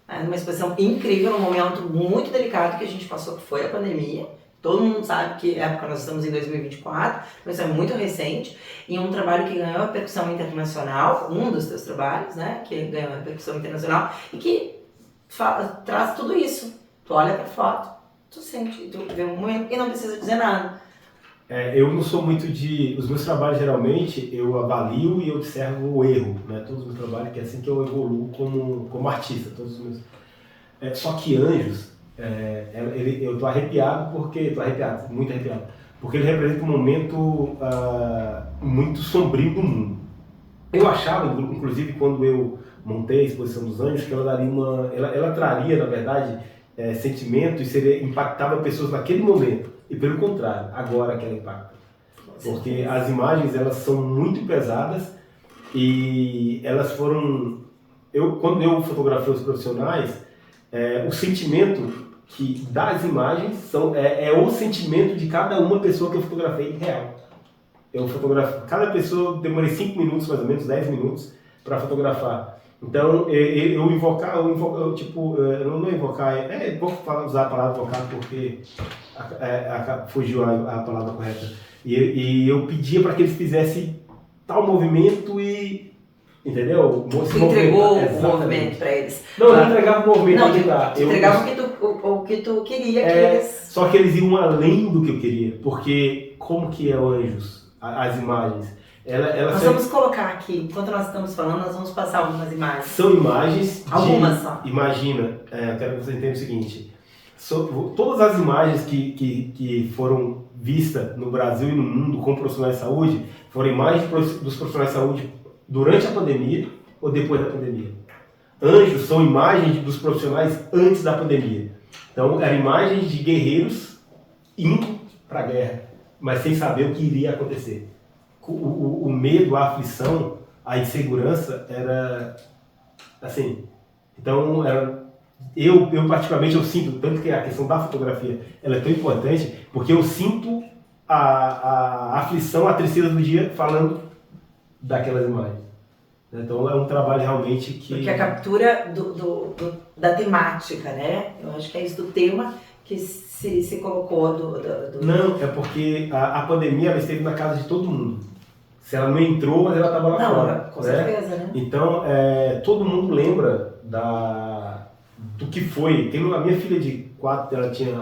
uma exposição incrível, num momento muito delicado que a gente passou, que foi a pandemia. Todo mundo sabe que época nós estamos em 2024, então isso é muito recente, e um trabalho que ganhou a repercussão internacional, um dos teus trabalhos, né, que ganhou a repercussão internacional, e que traz tudo isso. Tu olha pra foto, tu sente, tu vê um momento e não precisa dizer nada. Eu não sou muito de... Os meus trabalhos, geralmente, eu avalio e observo o erro, né? Todos os meus trabalhos, que é assim que eu evoluo como artista, todos os meus... Só que Anjos, eu tô arrepiado, muito arrepiado, porque ele representa um momento muito sombrio do mundo. Eu achava, inclusive, quando eu montei a exposição dos Anjos, que ela daria ela traria, na verdade, sentimentos e impactava pessoas naquele momento, e pelo contrário, agora que ela impacta. Porque as imagens, elas são muito pesadas e elas foram... Quando eu fotografei os profissionais, o sentimento das imagens é o sentimento de cada uma pessoa que eu fotografei real. Eu fotografei cada pessoa, demorei 5 minutos, mais ou menos, 10 minutos para fotografar. Então, eu não invocar, vou usar a palavra invocar porque fugiu a palavra correta. E eu pedia para que eles fizessem tal movimento e... Entendeu? Você entregou o movimento para eles. Não, eu entregava o movimento. Não, tu entregava o que tu queria que eles... Só que eles iam além do que eu queria. Porque como que é o Anjos, as imagens? Nós vamos colocar aqui, enquanto nós estamos falando, nós vamos passar algumas imagens. São imagens algumas só. Imagina, eu quero que você entenda o seguinte. Todas as imagens que foram vistas no Brasil e no mundo com profissionais de saúde foram imagens dos profissionais de saúde durante a pandemia ou depois da pandemia. Anjos são imagens dos profissionais antes da pandemia. Então, eram imagens de guerreiros indo para a guerra, mas sem saber o que iria acontecer. O medo, a aflição, a insegurança era assim. Então, eu particularmente eu sinto, tanto que a questão da fotografia ela é tão importante, porque eu sinto a aflição, a tristeza do dia falando daquelas imagens. Então é um trabalho realmente que... Porque a captura da temática, né? Eu acho que é isso do tema que se colocou Não, é porque a pandemia ela esteve na casa de todo mundo. Se ela não entrou, mas ela estava lá fora. Com certeza, né? Então, todo mundo lembra do que foi. A minha filha de 4, ela tinha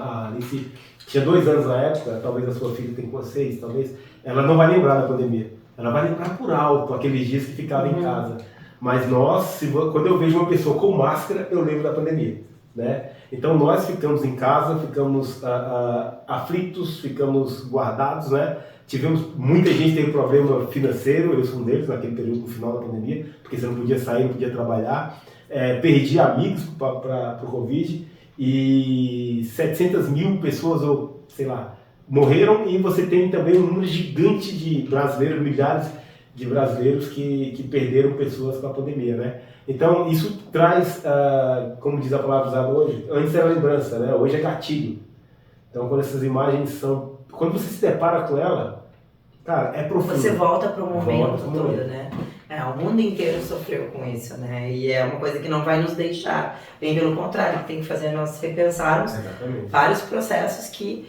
2 anos na época, talvez a sua filha tenha 6, talvez. Ela não vai lembrar da pandemia. Ela vai lembrar por alto aqueles dias que ficava em casa. Mas quando eu vejo uma pessoa com máscara, eu lembro da pandemia, né? Então nós ficamos em casa, ficamos aflitos, ficamos guardados, né? Muita gente teve problema financeiro, eu sou um deles naquele período, no final da pandemia, porque você não podia sair, não podia trabalhar. Perdi amigos para o Covid e 700 mil pessoas, ou sei lá, morreram, e você tem também um número gigante de brasileiros, milhares de brasileiros que perderam pessoas com a pandemia, né? Então, isso traz, como diz a palavra usada hoje, antes era lembrança, né? Hoje é gatilho. Então, quando essas imagens são... Quando você se depara com ela, cara, é profundo. Você volta para o momento todo, né? O mundo inteiro sofreu com isso, né? E é uma coisa que não vai nos deixar. Bem pelo contrário, tem que fazer nós repensarmos vários processos que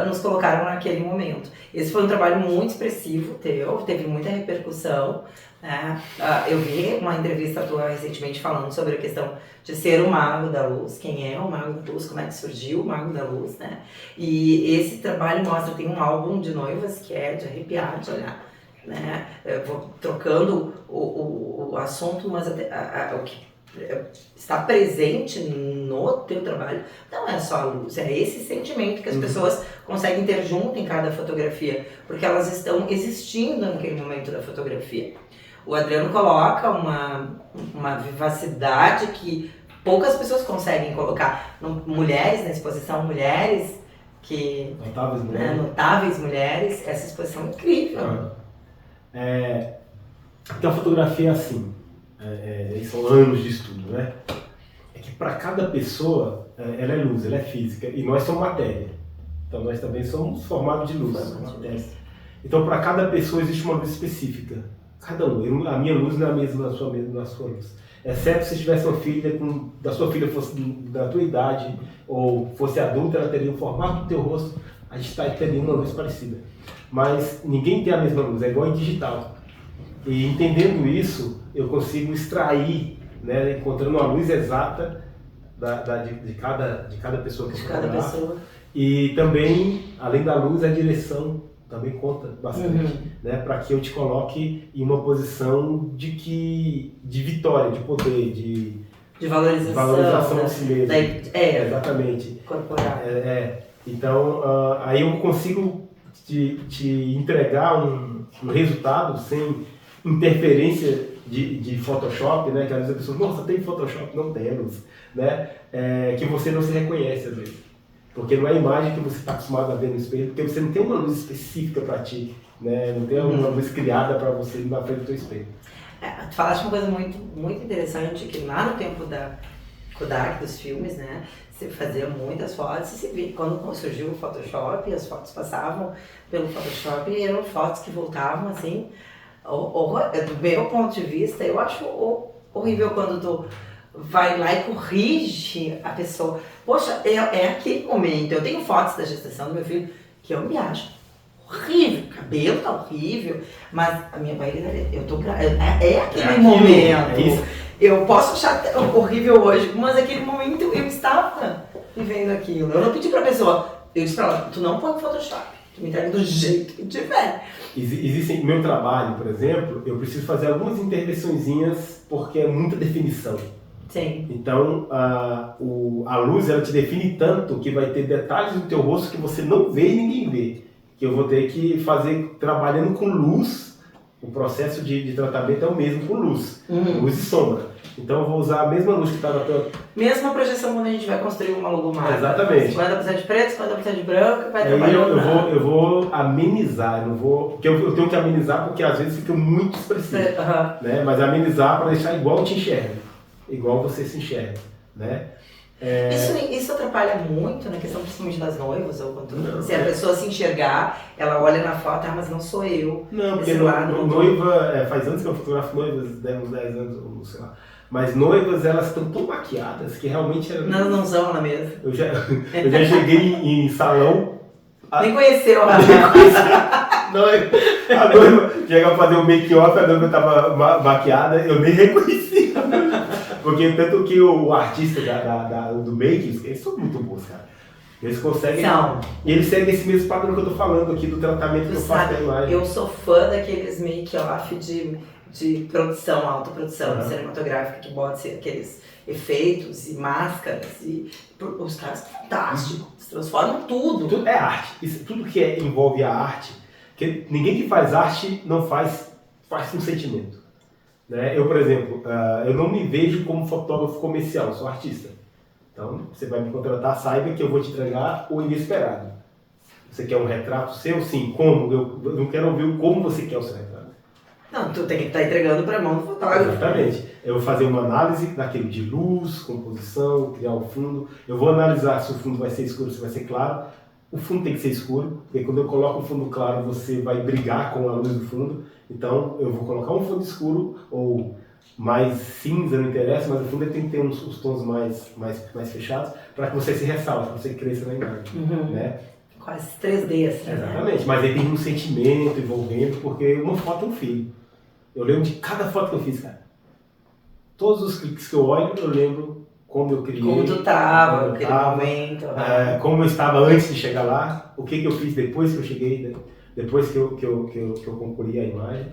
nos colocaram naquele momento. Esse foi um trabalho muito expressivo teu, teve muita repercussão, né? Eu vi uma entrevista tua recentemente falando sobre a questão de ser o Mago da Luz, quem é o Mago da Luz, como é que surgiu o Mago da Luz, né? E esse trabalho mostra, tem um álbum de noivas que é de arrepiar, de olhar, né? Eu vou trocando o assunto, mas o que está presente no teu trabalho não é só a luz, é esse sentimento que as pessoas conseguem ter junto em cada fotografia, porque elas estão existindo naquele momento da fotografia. O Adriano coloca uma vivacidade que poucas pessoas conseguem colocar. Mulheres, na exposição Mulheres, que notáveis mulheres, né, notáveis mulheres, essa exposição é incrível. Então a fotografia é assim, são anos de estudo, né? É que para cada pessoa, ela é luz, ela é física, e nós somos matéria. Então nós também somos formados de luz, matéria. Então para cada pessoa existe uma luz específica. Cada um. A minha luz não é a mesma na sua luz. Exceto se tivesse uma filha, da sua filha fosse da tua idade, ou fosse adulta, ela teria o formato do teu rosto, a gente teria uma luz parecida. Mas ninguém tem a mesma luz, é igual em digital. E entendendo isso, eu consigo extrair, né, encontrando uma luz exata de cada pessoa que eu fotografa. E também, além da luz, a direção também conta bastante, né, para que eu te coloque em uma posição de vitória, de poder, de valorização de si mesmo. Exatamente. Corporal. Então, aí eu consigo te entregar um resultado sem interferência de Photoshop, né? Que às vezes a pessoa, nossa, tem Photoshop? Não temos, né? Que você não se reconhece às vezes. Porque não é a imagem que você está acostumado a ver no espelho, porque você não tem uma luz específica para ti, né? Não tem uma luz criada para você na frente do teu espelho. Tu falaste uma coisa muito, muito interessante, que lá no tempo da Kodak, dos filmes, né? Você fazia muitas fotos e se via, quando surgiu o Photoshop, as fotos passavam pelo Photoshop e eram fotos que voltavam assim, do meu ponto de vista, eu acho horrível quando tu vai lá e corrige a pessoa. Poxa, é aquele momento. Eu tenho fotos da gestação do meu filho que eu me acho horrível, o cabelo tá horrível, mas a minha barriga, é aquele momento. Eu posso achar horrível hoje, mas naquele momento eu estava vivendo aquilo. Eu não pedi pra pessoa, eu disse pra ela, tu não põe Photoshop, tu me entrega do jeito que tiver. Existem, no meu trabalho, por exemplo, eu preciso fazer algumas intervençõezinhas porque é muita definição. Sim. Então, a luz, ela te define tanto que vai ter detalhes do teu rosto que você não vê e ninguém vê. Que eu vou ter que fazer, trabalhando com luz, o processo de tratamento é o mesmo com luz, luz e sombra. Então eu vou usar a mesma luz que está na tua... Mesma projeção quando a gente vai construir uma logomarca. Exatamente. 50% de preto, 50% de branco, vai trabalhando. Eu vou amenizar, eu não vou... Porque eu tenho que amenizar porque às vezes fica muito expressivo. Né? Mas amenizar para deixar igual eu te enxergo, igual você se enxerga, né? Isso atrapalha muito na questão principalmente das noivas, ou quando se a pessoa se enxergar, ela olha na foto, mas não sou eu. Não, porque noiva, faz anos que eu fotografo noivas, uns 10 anos, ou sei lá. Mas noivas, elas estão tão maquiadas que realmente... Não, não são na mesa. Eu já cheguei em salão... Nem conheceu a A noiva chega a fazer o make-off, a noiva estava maquiada, eu nem reconheci. Porque tanto que o artista do make, eles são muito bons, cara. Eles conseguem... E eles seguem esse mesmo padrão que eu tô falando aqui, do tratamento que eu faço da imagem. Eu sou fã daqueles make-off de produção, autoprodução cinematográfica, que bota aqueles efeitos e máscaras. E os caras são fantásticos, transformam tudo. Tudo é arte. Tudo que envolve a arte, que ninguém que faz arte não faz com sentimento. Né? Eu, por exemplo, eu não me vejo como fotógrafo comercial, eu sou artista. Então, você vai me contratar, saiba que eu vou te entregar o inesperado. Você quer um retrato seu? Sim. Como? Eu não quero ouvir como você quer o seu retrato. Não, tu tem que estar entregando para a mão do fotógrafo. Exatamente. Eu vou fazer uma análise daquele de luz, composição, criar o fundo. Eu vou analisar se o fundo vai ser escuro, se vai ser claro. O fundo tem que ser escuro, porque quando eu coloco um fundo claro, você vai brigar com a luz do fundo. Então, eu vou colocar um fundo escuro ou mais cinza, não interessa, mas o fundo ele tem que ter os tons mais fechados para que você se ressalte, para você cresça na imagem. Né? Quase 3D, assim. Exatamente, né? Mas aí tem um sentimento envolvendo, porque uma foto é um filho. Eu lembro de cada foto que eu fiz, cara. Todos os cliques que eu olho, eu lembro como eu criei. Como tu estava, naquele momento. Como eu estava antes de chegar lá, o que eu fiz depois que eu cheguei, né? Depois que eu concluí a imagem.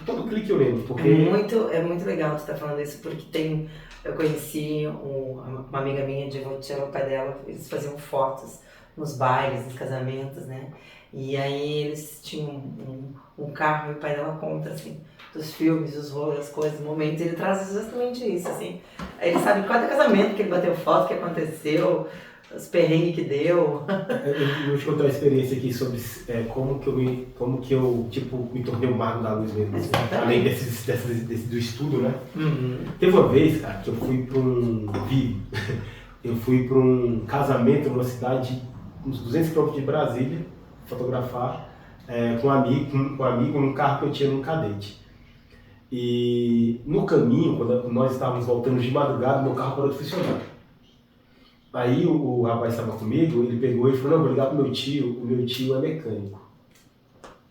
Todo clique eu lembro, porque... É muito legal tu estar falando isso, porque eu conheci uma amiga minha de Votiela, o pai dela, eles faziam fotos nos bailes, nos casamentos, né? E aí eles tinham um carro e o pai dela conta, assim, dos filmes, os rolos, as coisas, os momentos, e ele traz justamente isso, assim. Aí ele sabe cada casamento que ele bateu foto, o que aconteceu, os perrengues que deu. Eu vou te contar a experiência aqui sobre como que eu tipo, me tornei um mago da luz mesmo. Além do estudo, né? Teve uma vez, cara, que eu fui para um casamento numa cidade, uns 200 km de Brasília, fotografar com um amigo num carro que eu tinha num Cadete. E no caminho, quando nós estávamos voltando de madrugada, meu carro parou de funcionar. Aí o rapaz estava comigo, ele pegou e falou, não, vou ligar pro meu tio, o meu tio é mecânico.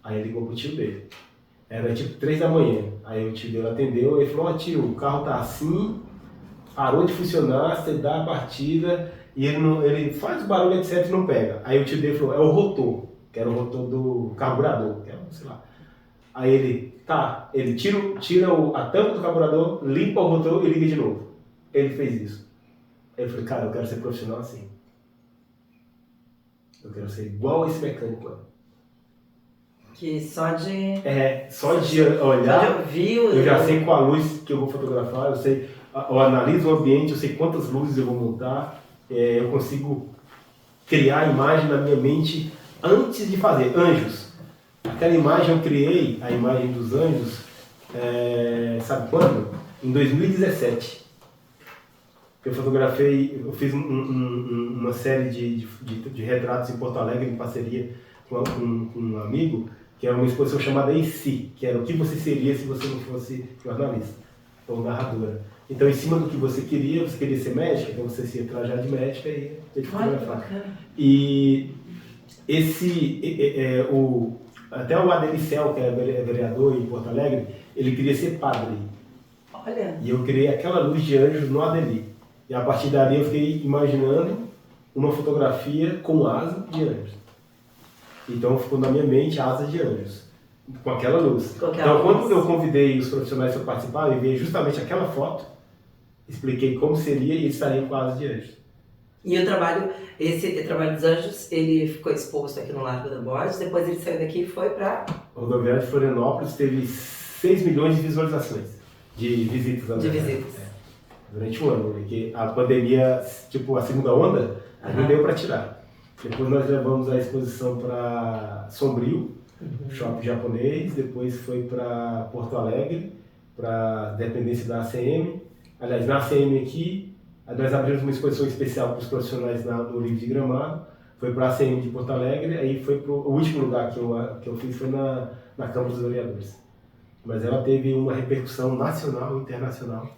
Aí ele ligou pro tio dele. Era tipo 3 da manhã. Aí o tio dele atendeu e ele falou, tio, o carro tá assim, parou de funcionar, você dá a partida e ele faz o barulho, etc, e não pega. Aí o tio dele falou, é o rotor, que era o rotor do carburador, que era, sei lá. Aí ele tira a tampa do carburador, limpa o rotor e liga de novo. Ele fez isso. Aí eu falei, cara, eu quero ser profissional assim. Eu quero ser igual a esse mecânico. Que só de olhar, só de ouvir, eu já sei qual a luz que eu vou fotografar, eu analiso o ambiente, eu sei quantas luzes eu vou montar, eu consigo criar a imagem na minha mente antes de fazer. Anjos. Aquela imagem eu criei, a imagem dos anjos, sabe quando? Em 2017. Eu fiz uma série de retratos em Porto Alegre, em parceria com um amigo, que era uma exposição chamada Em Si, que era o que você seria se você não fosse jornalista ou narradora. Então, em cima do que você queria ser médica, então você se ia trajar de médica e ia te fotografar. E até o Adelicel, que é vereador em Porto Alegre, ele queria ser padre. Olha. E eu criei aquela luz de anjo no Adeli. E a partir dali eu fiquei imaginando uma fotografia com asa de anjos. Então ficou na minha mente asa de anjos, com aquela luz. Quando eu convidei os profissionais para participar, eu enviei justamente aquela foto, expliquei como seria e eles estariam com asa de anjos. E esse trabalho dos anjos, ele ficou exposto aqui no Largo da Borges, depois ele saiu daqui e foi para... A rodoviária de Florianópolis teve 6 milhões de visualizações, de visitas. Durante um ano, porque a pandemia, tipo a segunda onda, não deu para tirar. Depois nós levamos a exposição para Sombrio, shopping japonês, depois foi para Porto Alegre, para dependência da ACM. Aliás, na ACM aqui, nós abrimos uma exposição especial para os profissionais do Livro de Gramado, foi para a ACM de Porto Alegre, aí foi pro o último lugar que eu fiz foi na Câmara dos Vereadores. Mas ela teve uma repercussão nacional e internacional.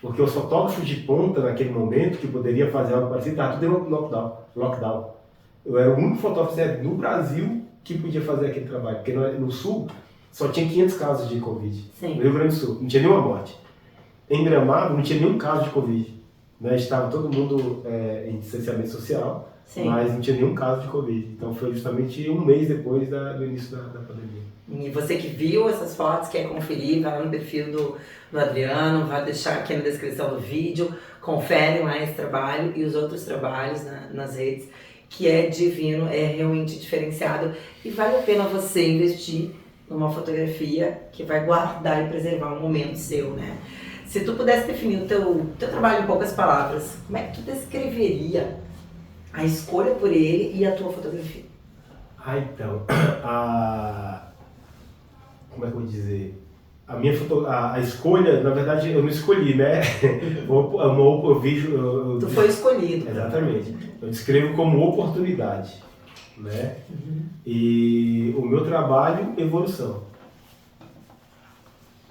Porque os fotógrafos de ponta, naquele momento, que poderia fazer algo parecido, estava tudo em lockdown. Eu era o único fotógrafo no Brasil que podia fazer aquele trabalho. Porque no Sul, só tinha 500 casos de Covid. Sim. No Rio Grande do Sul, não tinha nenhuma morte. Em Gramado, não tinha nenhum caso de Covid. Né? Estava todo mundo em distanciamento social, Sim. Mas não tinha nenhum caso de Covid. Então foi justamente um mês depois do início da pandemia. E você que viu essas fotos, quer conferir, vai lá no perfil do Adriano, vai deixar aqui na descrição do vídeo, confere lá esse trabalho e os outros trabalhos nas redes, que é divino, é realmente diferenciado e vale a pena você investir numa fotografia que vai guardar e preservar um momento seu, né? Se tu pudesse definir o teu trabalho em poucas palavras, como é que tu descreveria a escolha por ele e a tua fotografia? Então, como é que eu vou dizer? A escolha, na verdade, eu não escolhi, né? Eu vejo... Tu foi escolhido. Exatamente. Eu descrevo como oportunidade, né? E o meu trabalho, evolução.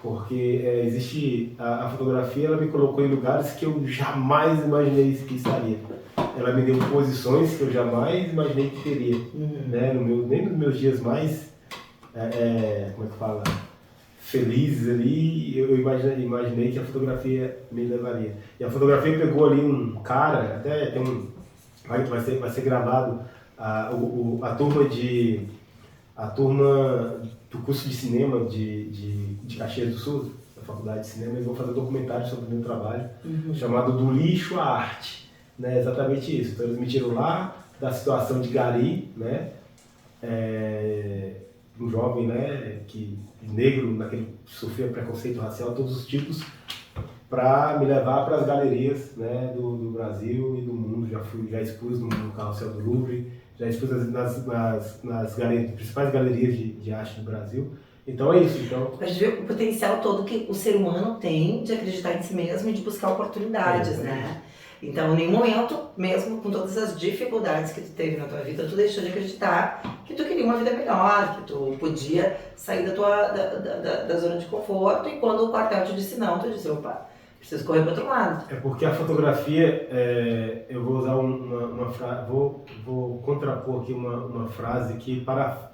Porque existe... A fotografia, ela me colocou em lugares que eu jamais imaginei que estaria. Ela me deu posições que eu jamais imaginei que teria. Né? Nem nos meus dias mais... como é que fala? Felizes ali, eu imaginei que a fotografia me levaria. E a fotografia pegou ali um cara, até tem vai ser gravado a turma do curso de cinema de Caxias do Sul, da Faculdade de Cinema, eles vão fazer um documentário sobre o meu trabalho, chamado Do Lixo à Arte. Né? Exatamente isso. Então eles me tiram lá da situação de gari, né? Um jovem, né, negro, que sofria preconceito racial, todos os tipos, para me levar para as galerias, né, do Brasil e do mundo. Já expus no Carrossel do Louvre, já expus nas principais galerias de arte do Brasil. Então é isso. Então, a gente vê o potencial todo que o ser humano tem de acreditar em si mesmo e de buscar oportunidades, né? Então, em nenhum momento, mesmo com todas as dificuldades que tu teve na tua vida, tu deixou de acreditar que tu queria uma vida melhor, que tu podia sair da zona de conforto, e quando o quartel te disse não, tu disse, opa, preciso correr para outro lado. É porque a fotografia, eu vou usar uma frase, vou contrapor aqui uma frase que,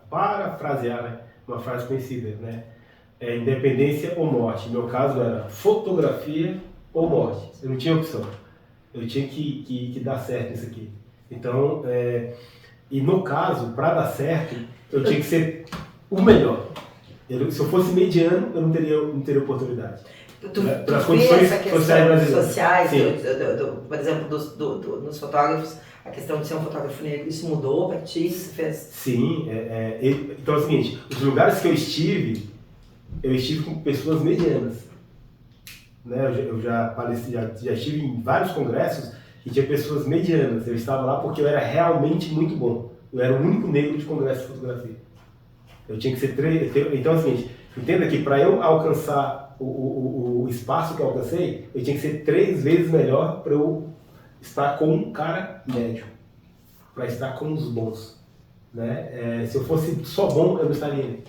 parafrasear, né? Uma frase conhecida, né? Independência ou morte. No meu caso era fotografia ou morte. Eu não tinha opção. Eu tinha que dar certo isso aqui. Então, e no caso, para dar certo, eu tinha que ser o melhor. Se eu fosse mediano, eu não teria oportunidade. Tu vê essa questão sociais, por exemplo, nos fotógrafos, a questão de ser um fotógrafo negro, isso mudou para ti? Isso fez? Sim. Então é o seguinte, os lugares que eu estive com pessoas medianas. Né? Eu já estive em vários congressos e tinha pessoas medianas. Eu estava lá porque eu era realmente muito bom. Eu era o único negro de congresso de fotografia. Eu tinha que ser Então é o seguinte, entenda que para eu alcançar o espaço que eu alcancei, eu tinha que ser 3 vezes melhor para eu estar com um cara médio, para estar com os bons. Né? Se eu fosse só bom, eu não estaria ali.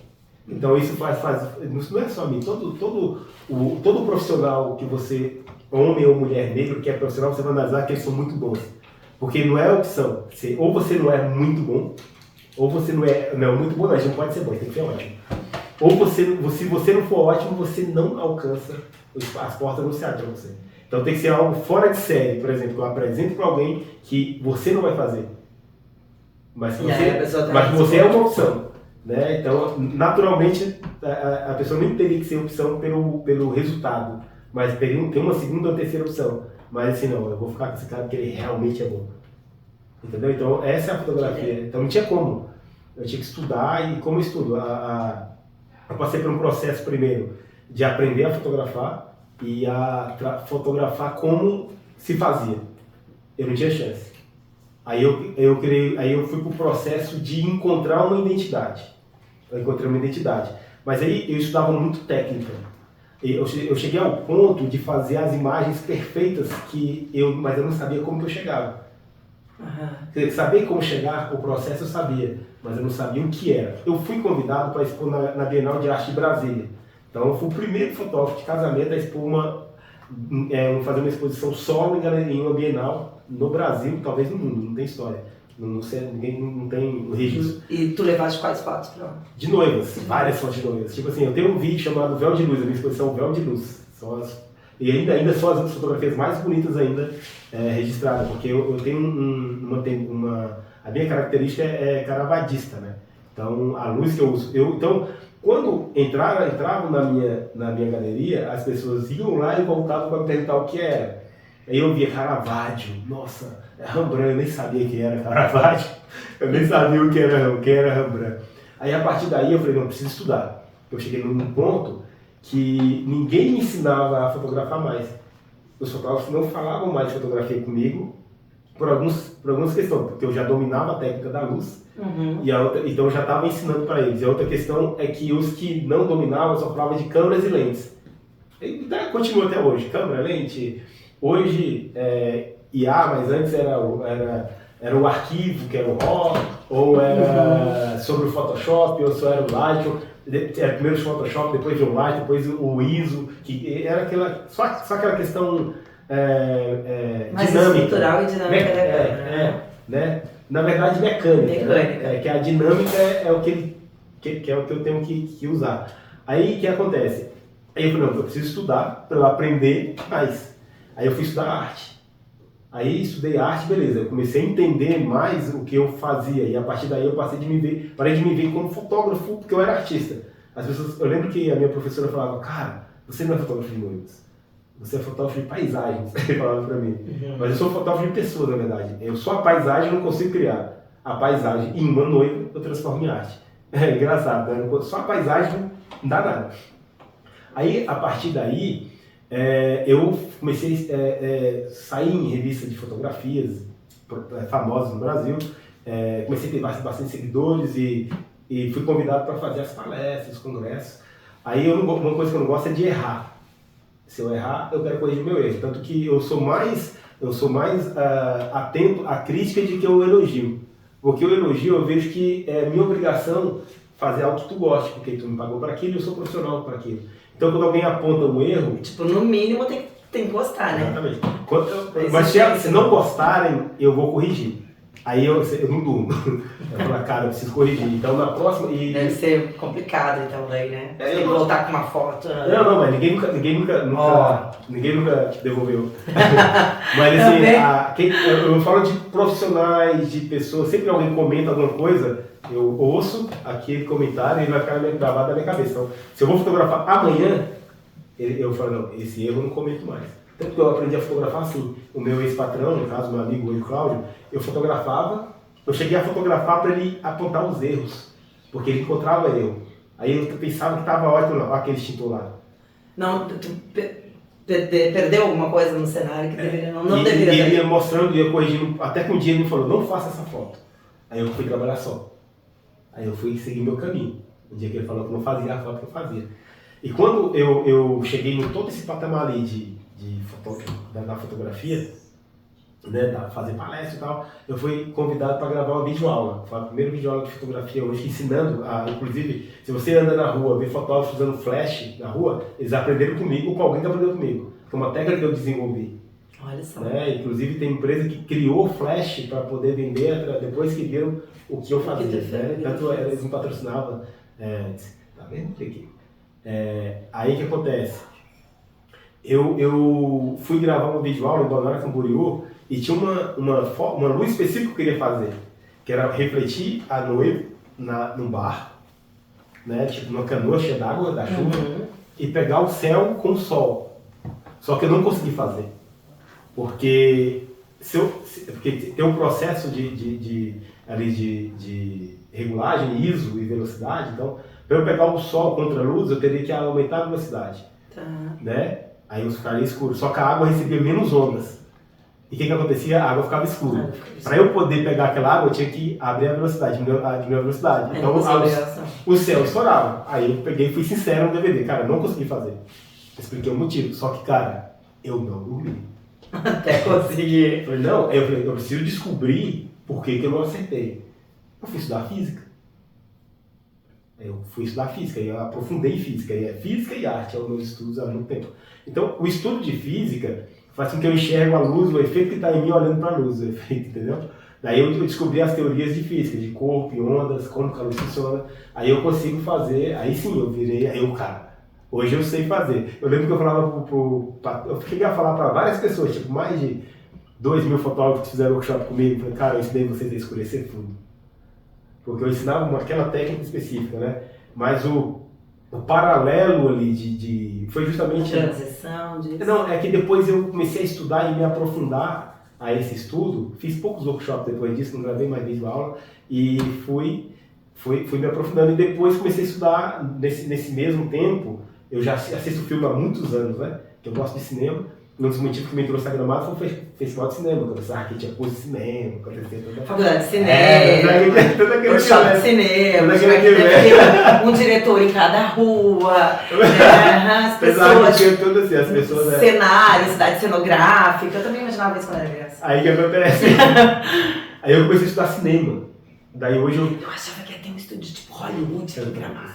Então isso não é só a mim, todo profissional que você, homem ou mulher negro que é profissional, você vai analisar que eles são muito bons. Porque não é opção, ou você não é muito bom, ou você não é muito bom, não, a gente não pode ser bom, tem que ser ótimo. Ou se você não for ótimo, você não alcança, as portas não se abrem para você. Então tem que ser algo fora de série, por exemplo, que eu apresento para alguém que você não vai fazer. Mas que você é uma opção. Né? Então, naturalmente, a pessoa nem teria que ser opção pelo resultado, mas tem uma segunda ou terceira opção. Mas assim, não, eu vou ficar com esse cara porque ele realmente é bom. Entendeu? Então, essa é a fotografia. Então, não tinha como. Eu tinha que estudar, e como eu estudo? Eu passei por um processo primeiro de aprender a fotografar e a fotografar como se fazia. Eu não tinha chance. Aí eu fui para o processo de encontrar uma identidade. Eu encontrei uma identidade. Mas aí eu estudava muito técnica. Eu cheguei ao ponto de fazer as imagens perfeitas mas eu não sabia como que eu chegava. Saber como chegar, o processo eu sabia, mas eu não sabia o que era. Eu fui convidado para expor na Bienal de Arte de Brasília. Então eu fui o primeiro fotógrafo de casamento a expor fazer uma exposição solo em uma Bienal no Brasil, talvez no mundo, não tem história. Não sei, ninguém não tem registro. E tu levaste quais fotos pra lá? De noivas, várias fotos de noivas. Tipo assim, eu tenho um vídeo chamado Véu de Luz, a minha exposição Véu de Luz. E ainda são as fotografias mais bonitas ainda registradas, porque eu tenho a minha característica é caravadista, né? Então, a luz que eu uso... Então, quando entravam na minha galeria, as pessoas iam lá e voltavam para me perguntar o que era. Aí eu via Caravaggio, nossa, Rembrandt, eu nem sabia que era Caravaggio, eu nem sabia o que era Rembrandt. Aí a partir daí eu falei, não, eu preciso estudar. Eu cheguei num ponto que ninguém me ensinava a fotografar mais. Os fotógrafos não falavam mais de fotografia comigo por algumas questões, porque eu já dominava a técnica da luz, e então eu já estava ensinando para eles. E a outra questão é que os que não dominavam só falavam de câmeras e lentes. E continua até hoje, câmera, lente. Hoje IA, mas antes era o arquivo, que era o RAW, ou era sobre o Photoshop, ou só era o Lightroom. Era primeiro o Photoshop, depois o Lightroom, depois o ISO, que era só aquela questão mais dinâmica. estrutural e dinâmica da câmera. Né? Na verdade, mecânica. Né? Que a dinâmica é o que é o que eu tenho que usar. Aí o que acontece? Aí eu falei, não, eu preciso estudar para eu aprender mais. Aí eu fui estudar arte. Aí estudei arte, beleza. Eu comecei a entender mais o que eu fazia. E a partir daí eu parei de me ver como fotógrafo, porque eu era artista. As pessoas, eu lembro que a minha professora falava, cara, você não é fotógrafo de noivos. Você é fotógrafo de paisagens, ele falava pra mim. Mas eu sou fotógrafo de pessoas, na verdade. Eu sou a paisagem, eu não consigo criar. A paisagem em uma noiva eu transformo em arte. É engraçado, né? Só a paisagem não dá nada. Aí, a partir daí, eu comecei a sair em revistas de fotografias famosas no Brasil. Comecei a ter bastante seguidores e fui convidado para fazer as palestras, os congressos. Aí, uma coisa que eu não gosto é de errar. Se eu errar, eu quero corrigir o meu erro. Tanto que eu sou mais atento à crítica de que eu elogio. Porque o elogio, eu vejo que é minha obrigação fazer algo que tu goste, porque tu me pagou para aquilo e eu sou profissional para aquilo. Então, quando alguém aponta um erro... Tipo, no mínimo tem que gostar, né? Exatamente. Mas se não gostarem, eu vou corrigir. Aí eu não durmo. Eu falo, cara, eu preciso corrigir. Então, na próxima... Deve ser complicado, então, daí, né? Tem que voltar com uma foto. Não, mas ninguém nunca devolveu. Mas assim, eu falo de profissionais, de pessoas, sempre alguém comenta alguma coisa, eu ouço aquele comentário e vai ficar gravado na minha cabeça. Então, se eu vou fotografar amanhã, eu falo, não, esse erro eu não comento mais. Tanto que eu aprendi a fotografar assim. O meu ex-patrão, no caso, meu amigo o Cláudio, eu cheguei a fotografar para ele apontar os erros, porque ele encontrava erro. Aí eu pensava que estava ótimo, olha aquele extintor lá. Não, tu perdeu alguma coisa no cenário que deveria, não deveria ter. E ele ia mostrando, ia corrigindo, até que um dia ele me falou, não faça essa foto. Aí eu fui trabalhar só. Aí eu fui seguir meu caminho. Um dia que ele falou que não fazia a foto que eu fazia. E quando eu cheguei em todo esse patamar ali da fotografia, né, fazer palestra e tal, eu fui convidado para gravar uma videoaula. Foi a primeira videoaula de fotografia hoje, ensinando, inclusive, se você anda na rua, vê fotógrafos usando flash na rua, eles aprenderam comigo ou com alguém que aprendeu comigo. Foi uma técnica que eu desenvolvi. Olha só. Né? Inclusive tem empresa que criou flash para poder vender depois que viram o que eu fazia. Né? Tanto eles me patrocinavam antes. Tá vendo aqui? Aí o que acontece? Eu fui gravar uma videoaula em Balneário Camboriú e tinha uma luz específica que eu queria fazer, que era refletir a noiva num bar, né? Tipo uma canoa cheia d'água, da chuva, e pegar o céu com o sol. Só que eu não consegui fazer. Porque tem um processo de regulagem, ISO e velocidade, então, para eu pegar o sol contra a luz, eu teria que aumentar a velocidade. Tá. Né? Aí eu ficaria escuro. Só que a água recebia menos ondas. E o que acontecia? A água ficava escura. Para eu poder pegar aquela água, eu tinha que abrir a velocidade, diminuir a velocidade. Então o céu estourava. Aí eu peguei e fui sincero no DVD. Cara, eu não consegui fazer. Expliquei o motivo. Só que, cara, eu não dormi. Até conseguir. Eu falei, eu preciso descobrir por que eu não acertei. Eu fui estudar física. Eu fui estudar física e eu aprofundei em física. E física e arte é os meus estudos há muito tempo. Então, o estudo de física faz com que eu enxergue a luz, o efeito que está em mim olhando para a luz, o efeito, entendeu? Daí eu descobri as teorias de física, de corpo e ondas, como que a luz funciona. Aí eu consigo fazer, aí sim eu virei, hoje eu sei fazer. Eu lembro que eu falava eu fiquei a falar para várias pessoas, tipo, mais de 2.000 fotógrafos que fizeram workshop comigo. Falei, cara, eu ensinei vocês a escurecer tudo. Porque eu ensinava aquela técnica específica, né? Mas o paralelo ali foi justamente... Transição disso. Não, é que depois eu comecei a estudar e me aprofundar a esse estudo. Fiz poucos workshops depois disso, não gravei mais vídeo aula. E fui me aprofundando. E depois comecei a estudar, nesse mesmo tempo, eu já assisto filme há muitos anos, né? Que eu gosto de cinema. Um dos motivos que me trouxe a Gramado foi o Festival de Cinema, quando eu pensava que tinha curso de cinema, acontecia toda... Faculdade de cinema, workshop de cinema, um diretor em cada rua, as pessoas, as pessoas cenário, cidade cenográfica, eu também imaginava isso quando era criança. Aí o que acontece? Aí eu comecei a estudar cinema. Daí hoje eu achava que ia ter um estúdio tipo Hollywood no Gramado.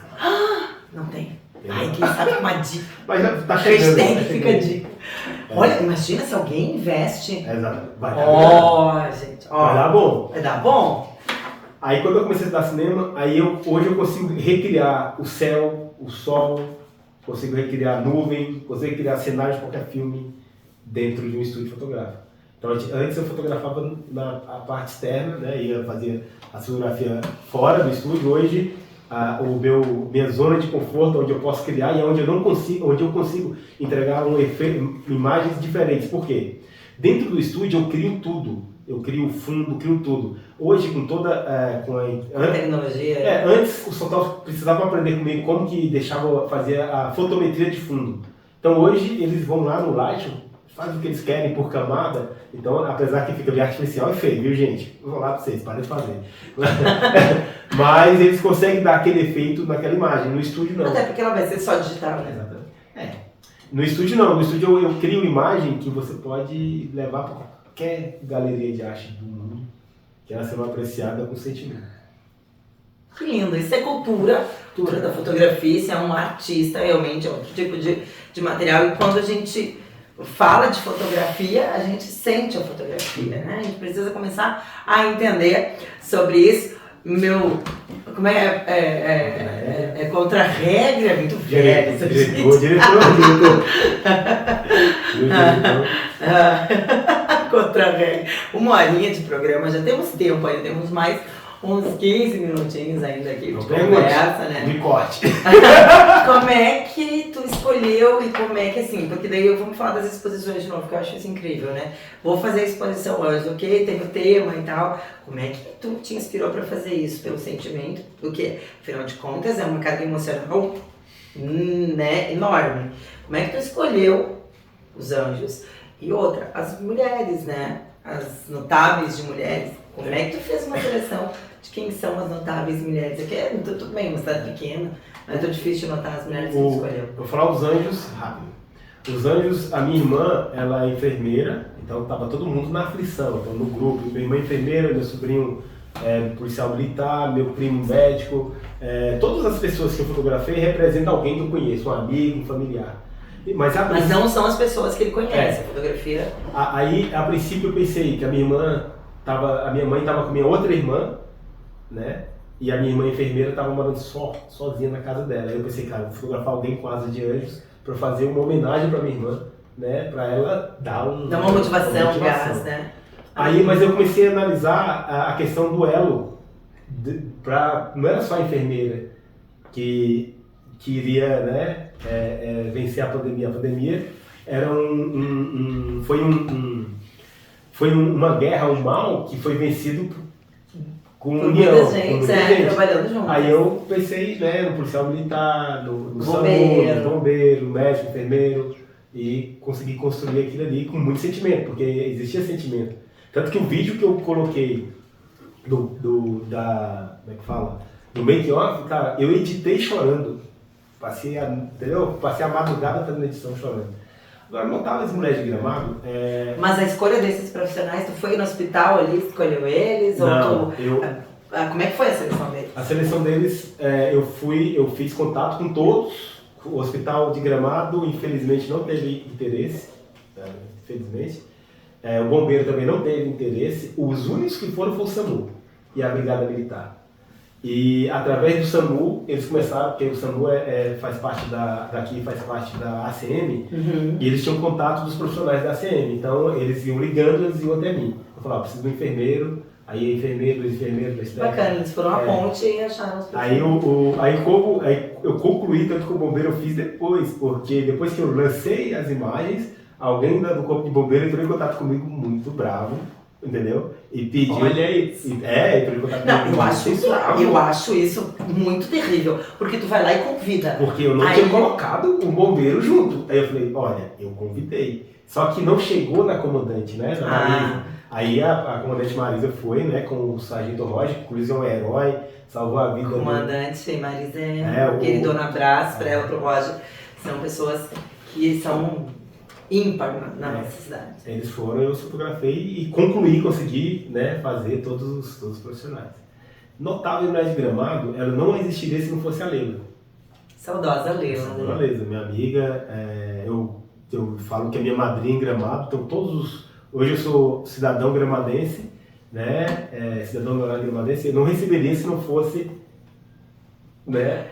Não tem. Ai, quem sabe uma dica. Mas já tá chegando. Hashtag fica a dica. Olha, imagina se alguém investe. Exato. Vai gente. Vai dar bom. Vai dar bom? Aí quando eu comecei a estudar cinema, hoje eu consigo recriar o céu, o sol, consigo recriar a nuvem, consigo recriar cenários de qualquer filme dentro de um estúdio fotográfico. Então antes eu fotografava na parte externa, né? Ia fazer a fotografia fora do estúdio. Hoje minha zona de conforto, onde eu posso criar e onde eu consigo entregar imagens diferentes. Por quê? Dentro do estúdio eu crio tudo. Eu crio o fundo, crio tudo. Hoje, com toda a tecnologia... Antes, os fotógrafos precisavam aprender comigo como que fazer a fotometria de fundo. Então, hoje, eles vão lá no Lightroom, fazem o que eles querem por camada. Então, apesar que fica bem artificial, é feio, viu, gente? Vou falar pra vocês, parem de fazer. Mas eles conseguem dar aquele efeito naquela imagem. No estúdio, não. Até porque ela vai ser só digital, né? Exatamente. No estúdio, não. No estúdio, eu crio imagem que você pode levar para qualquer galeria de arte do mundo, que ela será apreciada com sentimento. Que lindo. Isso é cultura da fotografia. Isso é um artista, realmente, é outro tipo de material. E quando a gente fala de fotografia, a gente sente a fotografia, né? A gente precisa começar a entender sobre isso. Como é contra a regra, é muito velho. Diretor. Contra a regra. 1 horinha de programa, já temos tempo ainda, temos mais uns 15 minutinhos ainda aqui de conversa, né? De corte. Como é que tu escolheu e como é que assim, porque daí vamos falar das exposições de novo, que eu acho isso incrível, né? Vou fazer a exposição hoje, ok? Tem o tema e tal. Como é que tu te inspirou para fazer isso? Pelo sentimento? Porque, afinal de contas, é uma carga emocional, né, enorme. Como é que tu escolheu os anjos? E outra, as mulheres, né? As notáveis de mulheres. Como é que tu fez uma seleção de quem são as notáveis mulheres? Aqui tudo bem, uma cidade pequena, não é tão difícil de notar as mulheres que tu escolheu. Vou falar os anjos rápido. Os anjos, a minha irmã, ela é enfermeira, então estava todo mundo na aflição. Então no grupo, minha irmã é enfermeira, meu sobrinho policial militar, meu primo médico, todas as pessoas que eu fotografei representam alguém que eu conheço, um amigo, um familiar. Mas não são as pessoas que ele conhece, a fotografia. Aí, a princípio, eu pensei que a minha mãe estava com minha outra irmã, né? E a minha irmã enfermeira estava morando sozinha na casa dela. Aí eu pensei, cara, vou fotografar alguém com asas de anjos para fazer uma homenagem para minha irmã, né? Para ela dar uma motivação, gás, né? Aí, mas eu comecei a analisar a questão do elo. Não era só a enfermeira que iria, né, vencer a pandemia. A pandemia era foi uma guerra, um mal que foi vencido com união. Muita gente, trabalhando junto. Aí eu pensei, né, no policial militar, no SAMU, no bombeiro, no médico, enfermeiro, e consegui construir aquilo ali com muito sentimento, porque existia sentimento. Tanto que o vídeo que eu coloquei como é que fala? Do make-off, cara, eu editei chorando. Passei a madrugada fazendo edição chorando. Agora, notáveis mulheres de Gramado... Mas a escolha desses profissionais, tu foi no hospital ali, escolheu eles? Não, ou como é que foi a seleção deles? A seleção deles, eu fiz contato com todos. O hospital de Gramado, infelizmente, não teve interesse. Infelizmente. O bombeiro também não teve interesse. Os únicos que foram foi o SAMU e a Brigada Militar. E através do SAMU, eles começaram, porque o SAMU faz parte faz parte da ACM, e eles tinham contato dos profissionais da ACM, então eles iam ligando, eles iam até mim. Eu falava, preciso de um enfermeiro, aí enfermeiro, dois enfermeiros, dois técnicos. Bacana, eles foram a ponte e acharam os profissionais. Aí eu concluí, tanto que o bombeiro eu fiz depois, porque depois que eu lancei as imagens, alguém do corpo de bombeiro entrou em contato comigo muito bravo, entendeu? E pediu... Olha isso. E pediu contato Não, comigo. eu acho isso muito terrível, porque tu vai lá e convida. Porque eu não tinha colocado um bombeiro junto. Aí eu falei, olha, eu convidei. Só que não chegou na comandante, né? Na Marisa. Aí a comandante Marisa foi, né, com o sargento Roger, que inclusive é um herói, salvou a vida. Comandante Marisa, queridona, abraço pra ela, pro Roger. São pessoas que são ímpar na nossa cidade. Eles foram, eu fotografei e concluí, consegui, né, fazer todos os profissionais. Notável Mulher de Gramado, ela não existiria se não fosse a Leila. Saudosa Leila. Saudosa Leila, minha amiga, eu falo que é minha madrinha em Gramado, então hoje eu sou cidadão gramadense, né, cidadão gramadense, eu não receberia se não fosse, né,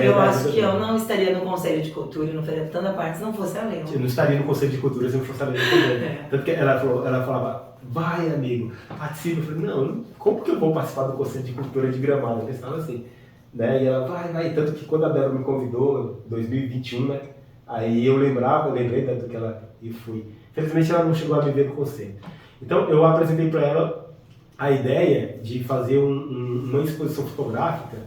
eu acho que eu não estaria no Conselho de Cultura e no Feira de Tanta Parte se não fosse a Leila. Eu não estaria no Conselho de Cultura se não fosse a Leila também. Tanto que ela falava, vai amigo, participa. Eu falei, não, como que eu vou participar do Conselho de Cultura de Gramado? Eu pensava assim, né, e ela, vai, tanto que quando a Débora me convidou, em 2021, né, aí eu lembrei do que ela, e fui. Infelizmente ela não chegou a me ver no Conselho. Então eu apresentei para ela a ideia de fazer uma exposição fotográfica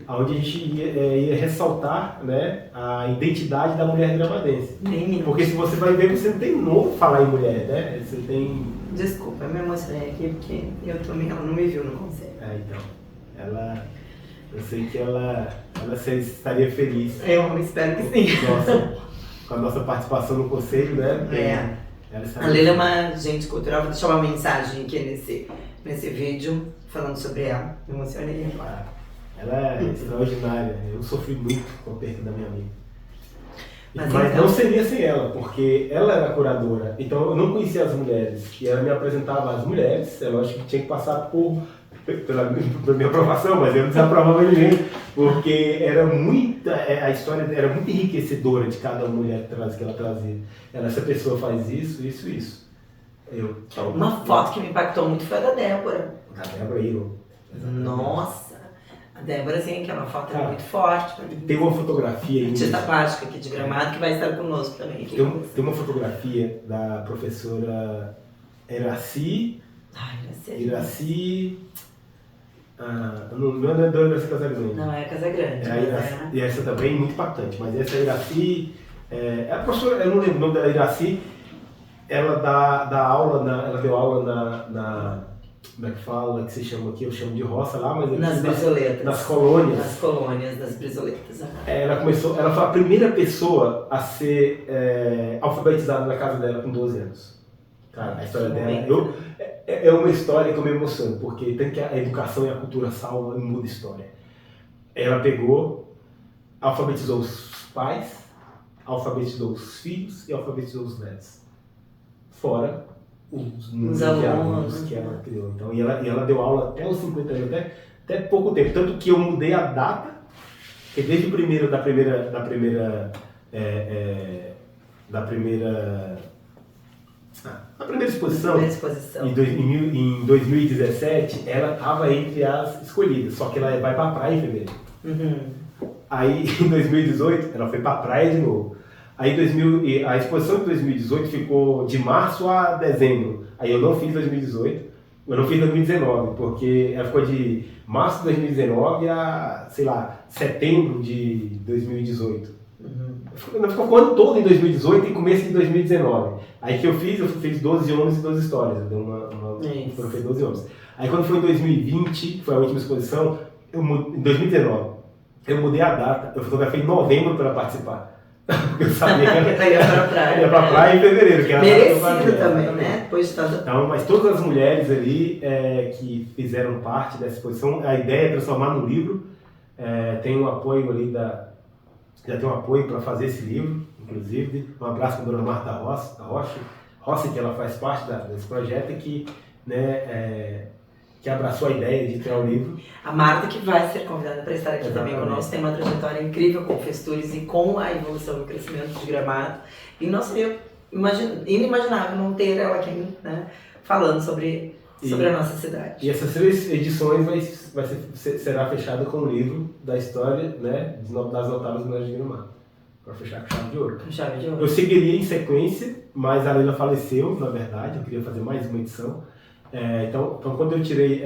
onde a gente ia ressaltar, né, a identidade da mulher gramadense. Porque se você vai ver, você não tem novo falar em mulher, né? Você tem... Desculpa, eu me emocionei aqui porque ela não me viu no conselho. Então, eu sei que ela estaria feliz. Eu espero que sim. Com a nossa participação no conselho, né? A Leila é uma agente cultural, vou deixar uma mensagem aqui nesse vídeo falando sobre ela. Me emocionei agora. Ela é extraordinária. Eu sofri muito com a perda da minha amiga. Mas então... não seria sem ela, porque ela era curadora. Então eu não conhecia as mulheres. E ela me apresentava as mulheres. É lógico que tinha que passar pela minha aprovação, mas eu não desaprovava ninguém. Porque a história era muito enriquecedora de cada mulher que ela trazia. Essa pessoa faz isso. Uma foto que me impactou muito foi a da Débora. A Débora Hiro. Nossa! A Débora, assim, que é uma foto muito forte. Tem uma fotografia aí. Artista plástica aqui de Gramado que vai estar conosco também. Aqui tem uma fotografia da professora Iraci. Não é do Iraci Casagrande. Não, é Casagrande. E essa também é muito impactante. Mas essa Iraci, a professora, eu não lembro o nome dela, Iraci, ela deu aula na como é que fala, que se chama aqui, eu chamo de roça lá, mas nas brisoletas. Nas colônias. Nas colônias das brisoletas. Ela foi a primeira pessoa a ser alfabetizada na casa dela com 12 anos. Cara, a história dela é uma história que eu me emociono, porque tem que a educação e a cultura salvam e muda a história. Ela pegou, alfabetizou os pais, alfabetizou os filhos e alfabetizou os netos. Fora os alunos que ela criou. Então, e ela deu aula até os 50 anos, até pouco tempo. Tanto que eu mudei a data, que desde o primeiro da primeira exposição, em 2017, ela estava entre as escolhidas, só que ela vai para a praia em fevereiro. Aí, em 2018, ela foi para a praia de novo. Aí a exposição de 2018 ficou de março a dezembro. Aí eu não fiz 2018, eu não fiz 2019, porque ela ficou de março de 2019 a, sei lá, setembro de 2018. Ela ficou o ano todo em 2018 e começo de 2019. Aí que eu fiz 12 homens e 12 histórias. Foram 12 homens. Aí quando foi em 2020, que foi a última exposição, em 2019, eu mudei a data, eu fotografei em novembro para participar. Porque eu sabia que ela ia para a praia. Ia para a praia em fevereiro. Que merecido também, né? Depois de toda... Então, mas todas as mulheres ali que fizeram parte dessa exposição, a ideia é transformar no livro. Tem um apoio ali já tem um apoio para fazer esse livro, inclusive. Um abraço para a dona Marta Rossi, que ela faz parte desse projeto e que, né, que abraçou a ideia de criar o livro. A Marta, que vai ser convidada para estar aqui também conosco, tem uma trajetória incrível com Festures e com a evolução e o crescimento de Gramado. E não seria inimaginável não ter ela aqui, né, falando sobre a nossa cidade. E essas 3 edições será fechada com o livro da história, né, das notáveis mulheres de Gramado. Para fechar com chave de ouro. Com chave de ouro. Eu seguiria em sequência, mas a Leila faleceu, na verdade, eu queria fazer mais uma edição. Então, quando eu tirei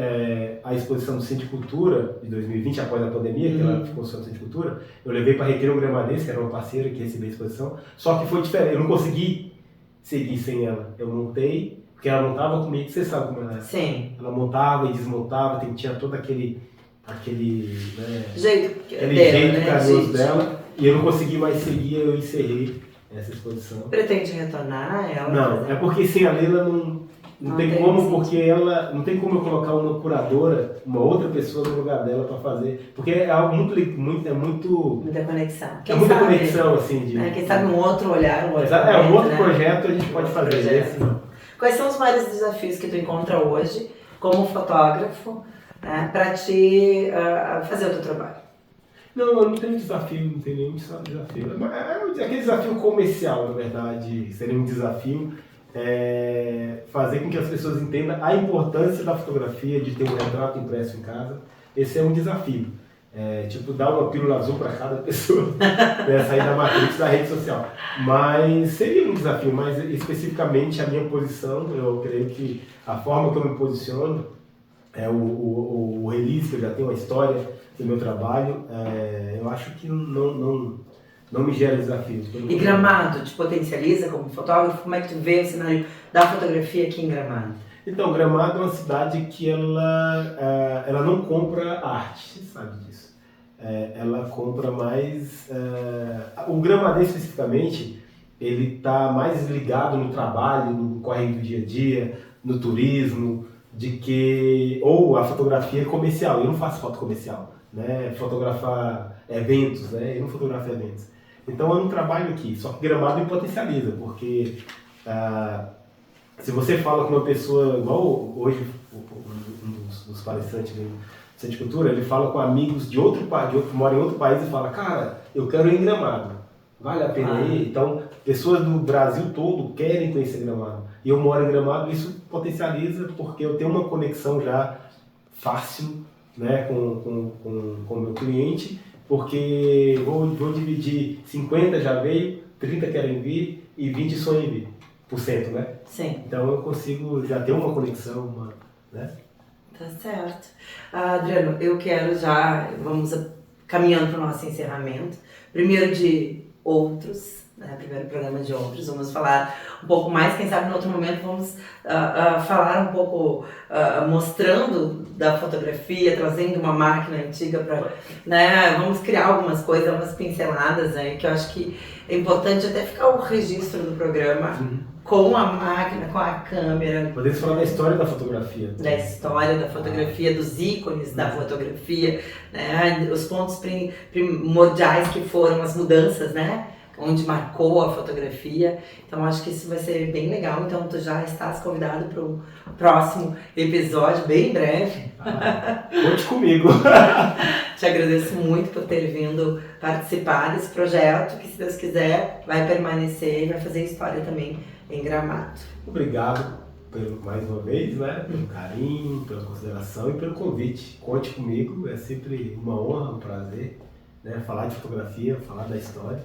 a exposição do Centro de Cultura de 2020, após a pandemia, que ela ficou só no Centro de Cultura, eu levei para Recreio Gramadense, que era uma parceira que recebeu a exposição, só que foi diferente, eu não consegui seguir sem ela. Eu montei, porque ela montava comigo, você sabe como ela é. Sim. Ela montava e desmontava, tinha todo aquele né, jeito né, carinhoso dela, e eu não consegui mais seguir, eu encerrei essa exposição. Pretende retornar ela? Não, é porque sem a Leila não tem como, porque ela não tem como eu colocar uma curadora, uma outra pessoa no lugar dela para fazer, porque é algo muita conexão. Quem muita sabe, conexão assim quem sabe um outro olhar, um outro projeto a gente pode fazer. Esse, não. Quais são os maiores desafios que tu encontra hoje como fotógrafo, né, para te fazer o teu trabalho? Não, eu não tenho desafio, não tenho nenhum desafio. Aquele desafio comercial, na verdade, seria um desafio. Fazer com que as pessoas entendam a importância da fotografia, de ter um retrato impresso em casa. Esse é um desafio. Tipo, dar uma pílula azul para cada pessoa, né, sair da matriz da rede social. Mas seria um desafio, mas especificamente a minha posição, eu creio que a forma que eu me posiciono, o release, que eu já tenho a história do meu trabalho, eu acho que não me gera desafios. E Gramado te potencializa como fotógrafo? Como é que tu vê o cenário da fotografia aqui em Gramado? Então, Gramado é uma cidade que ela não compra arte, você sabe disso. Ela compra mais... o Gramadense, especificamente, ele está mais ligado no trabalho, no correio do dia a dia, no turismo, ou a fotografia comercial. Eu não faço foto comercial, né? Fotografar eventos, né? Eu não fotografo eventos. Então eu não trabalho aqui, só que Gramado me potencializa, porque se você fala com uma pessoa, igual hoje um dos palestrantes do Centro de Cultura, ele fala com amigos de outro país, que moram em outro país, e fala, cara, eu quero ir em Gramado, vale a pena ir? Então, pessoas do Brasil todo querem conhecer Gramado. E eu moro em Gramado, isso potencializa, porque eu tenho uma conexão já fácil, né, com o meu cliente, porque vou dividir 50 já veio, 30 querem vir e 20 sonham em vir, por cento, né? Sim. Então eu consigo já ter uma conexão, né? Tá certo. Adriano, eu quero vamos caminhando para o nosso encerramento. Primeiro de outros, né? Primeiro programa de outros, vamos falar um pouco mais, quem sabe no outro momento vamos falar um pouco, mostrando da fotografia, trazendo uma máquina antiga para, né, vamos criar algumas coisas, umas pinceladas aí, que eu acho que é importante até ficar o registro do programa com a máquina, com a câmera. Podemos falar da história da fotografia. Da história da fotografia, dos ícones da fotografia, né, os pontos primordiais que foram as mudanças, né? Onde marcou a fotografia. Então acho que isso vai ser bem legal. Então tu já estás convidado para o próximo episódio, bem breve. Conte comigo. Te agradeço muito por ter vindo participar desse projeto, que se Deus quiser vai permanecer e vai fazer história também em Gramado. Obrigado mais uma vez, né, pelo carinho, pela consideração e pelo convite. Conte comigo, é sempre uma honra, um prazer, né, falar de fotografia, falar da história.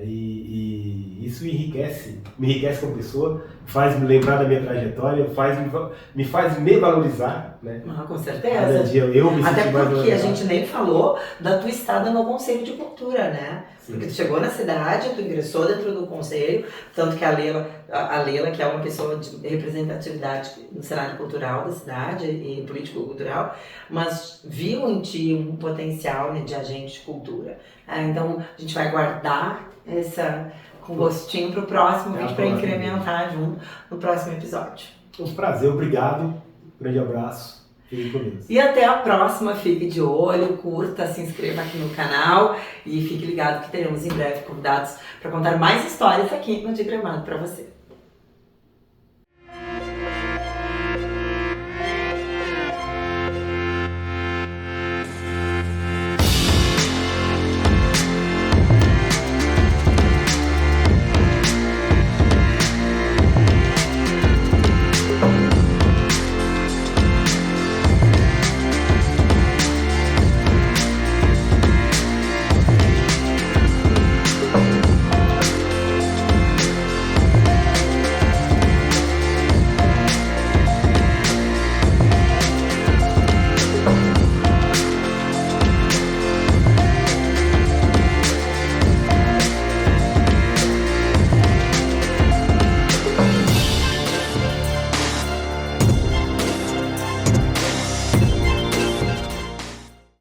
E isso me enriquece como pessoa, faz me lembrar da minha trajetória, me faz me valorizar, né? Com certeza. Cada dia eu me até sinto mais porque a valorizado. gente nem falou da tua estada no Conselho de Cultura, né? Sim. Porque tu chegou na cidade, tu ingressou dentro do conselho, tanto que a Leila, que é uma pessoa de representatividade no cenário cultural da cidade e político-cultural, mas viu em ti um potencial, né, de agente de cultura. Então a gente vai guardar com gostinho para o próximo vídeo, para incrementar junto no próximo episódio. Um prazer, obrigado, grande abraço. E até a próxima, fique de olho, curta, se inscreva aqui no canal e fique ligado que teremos em breve convidados para contar mais histórias aqui no De Gramado para você.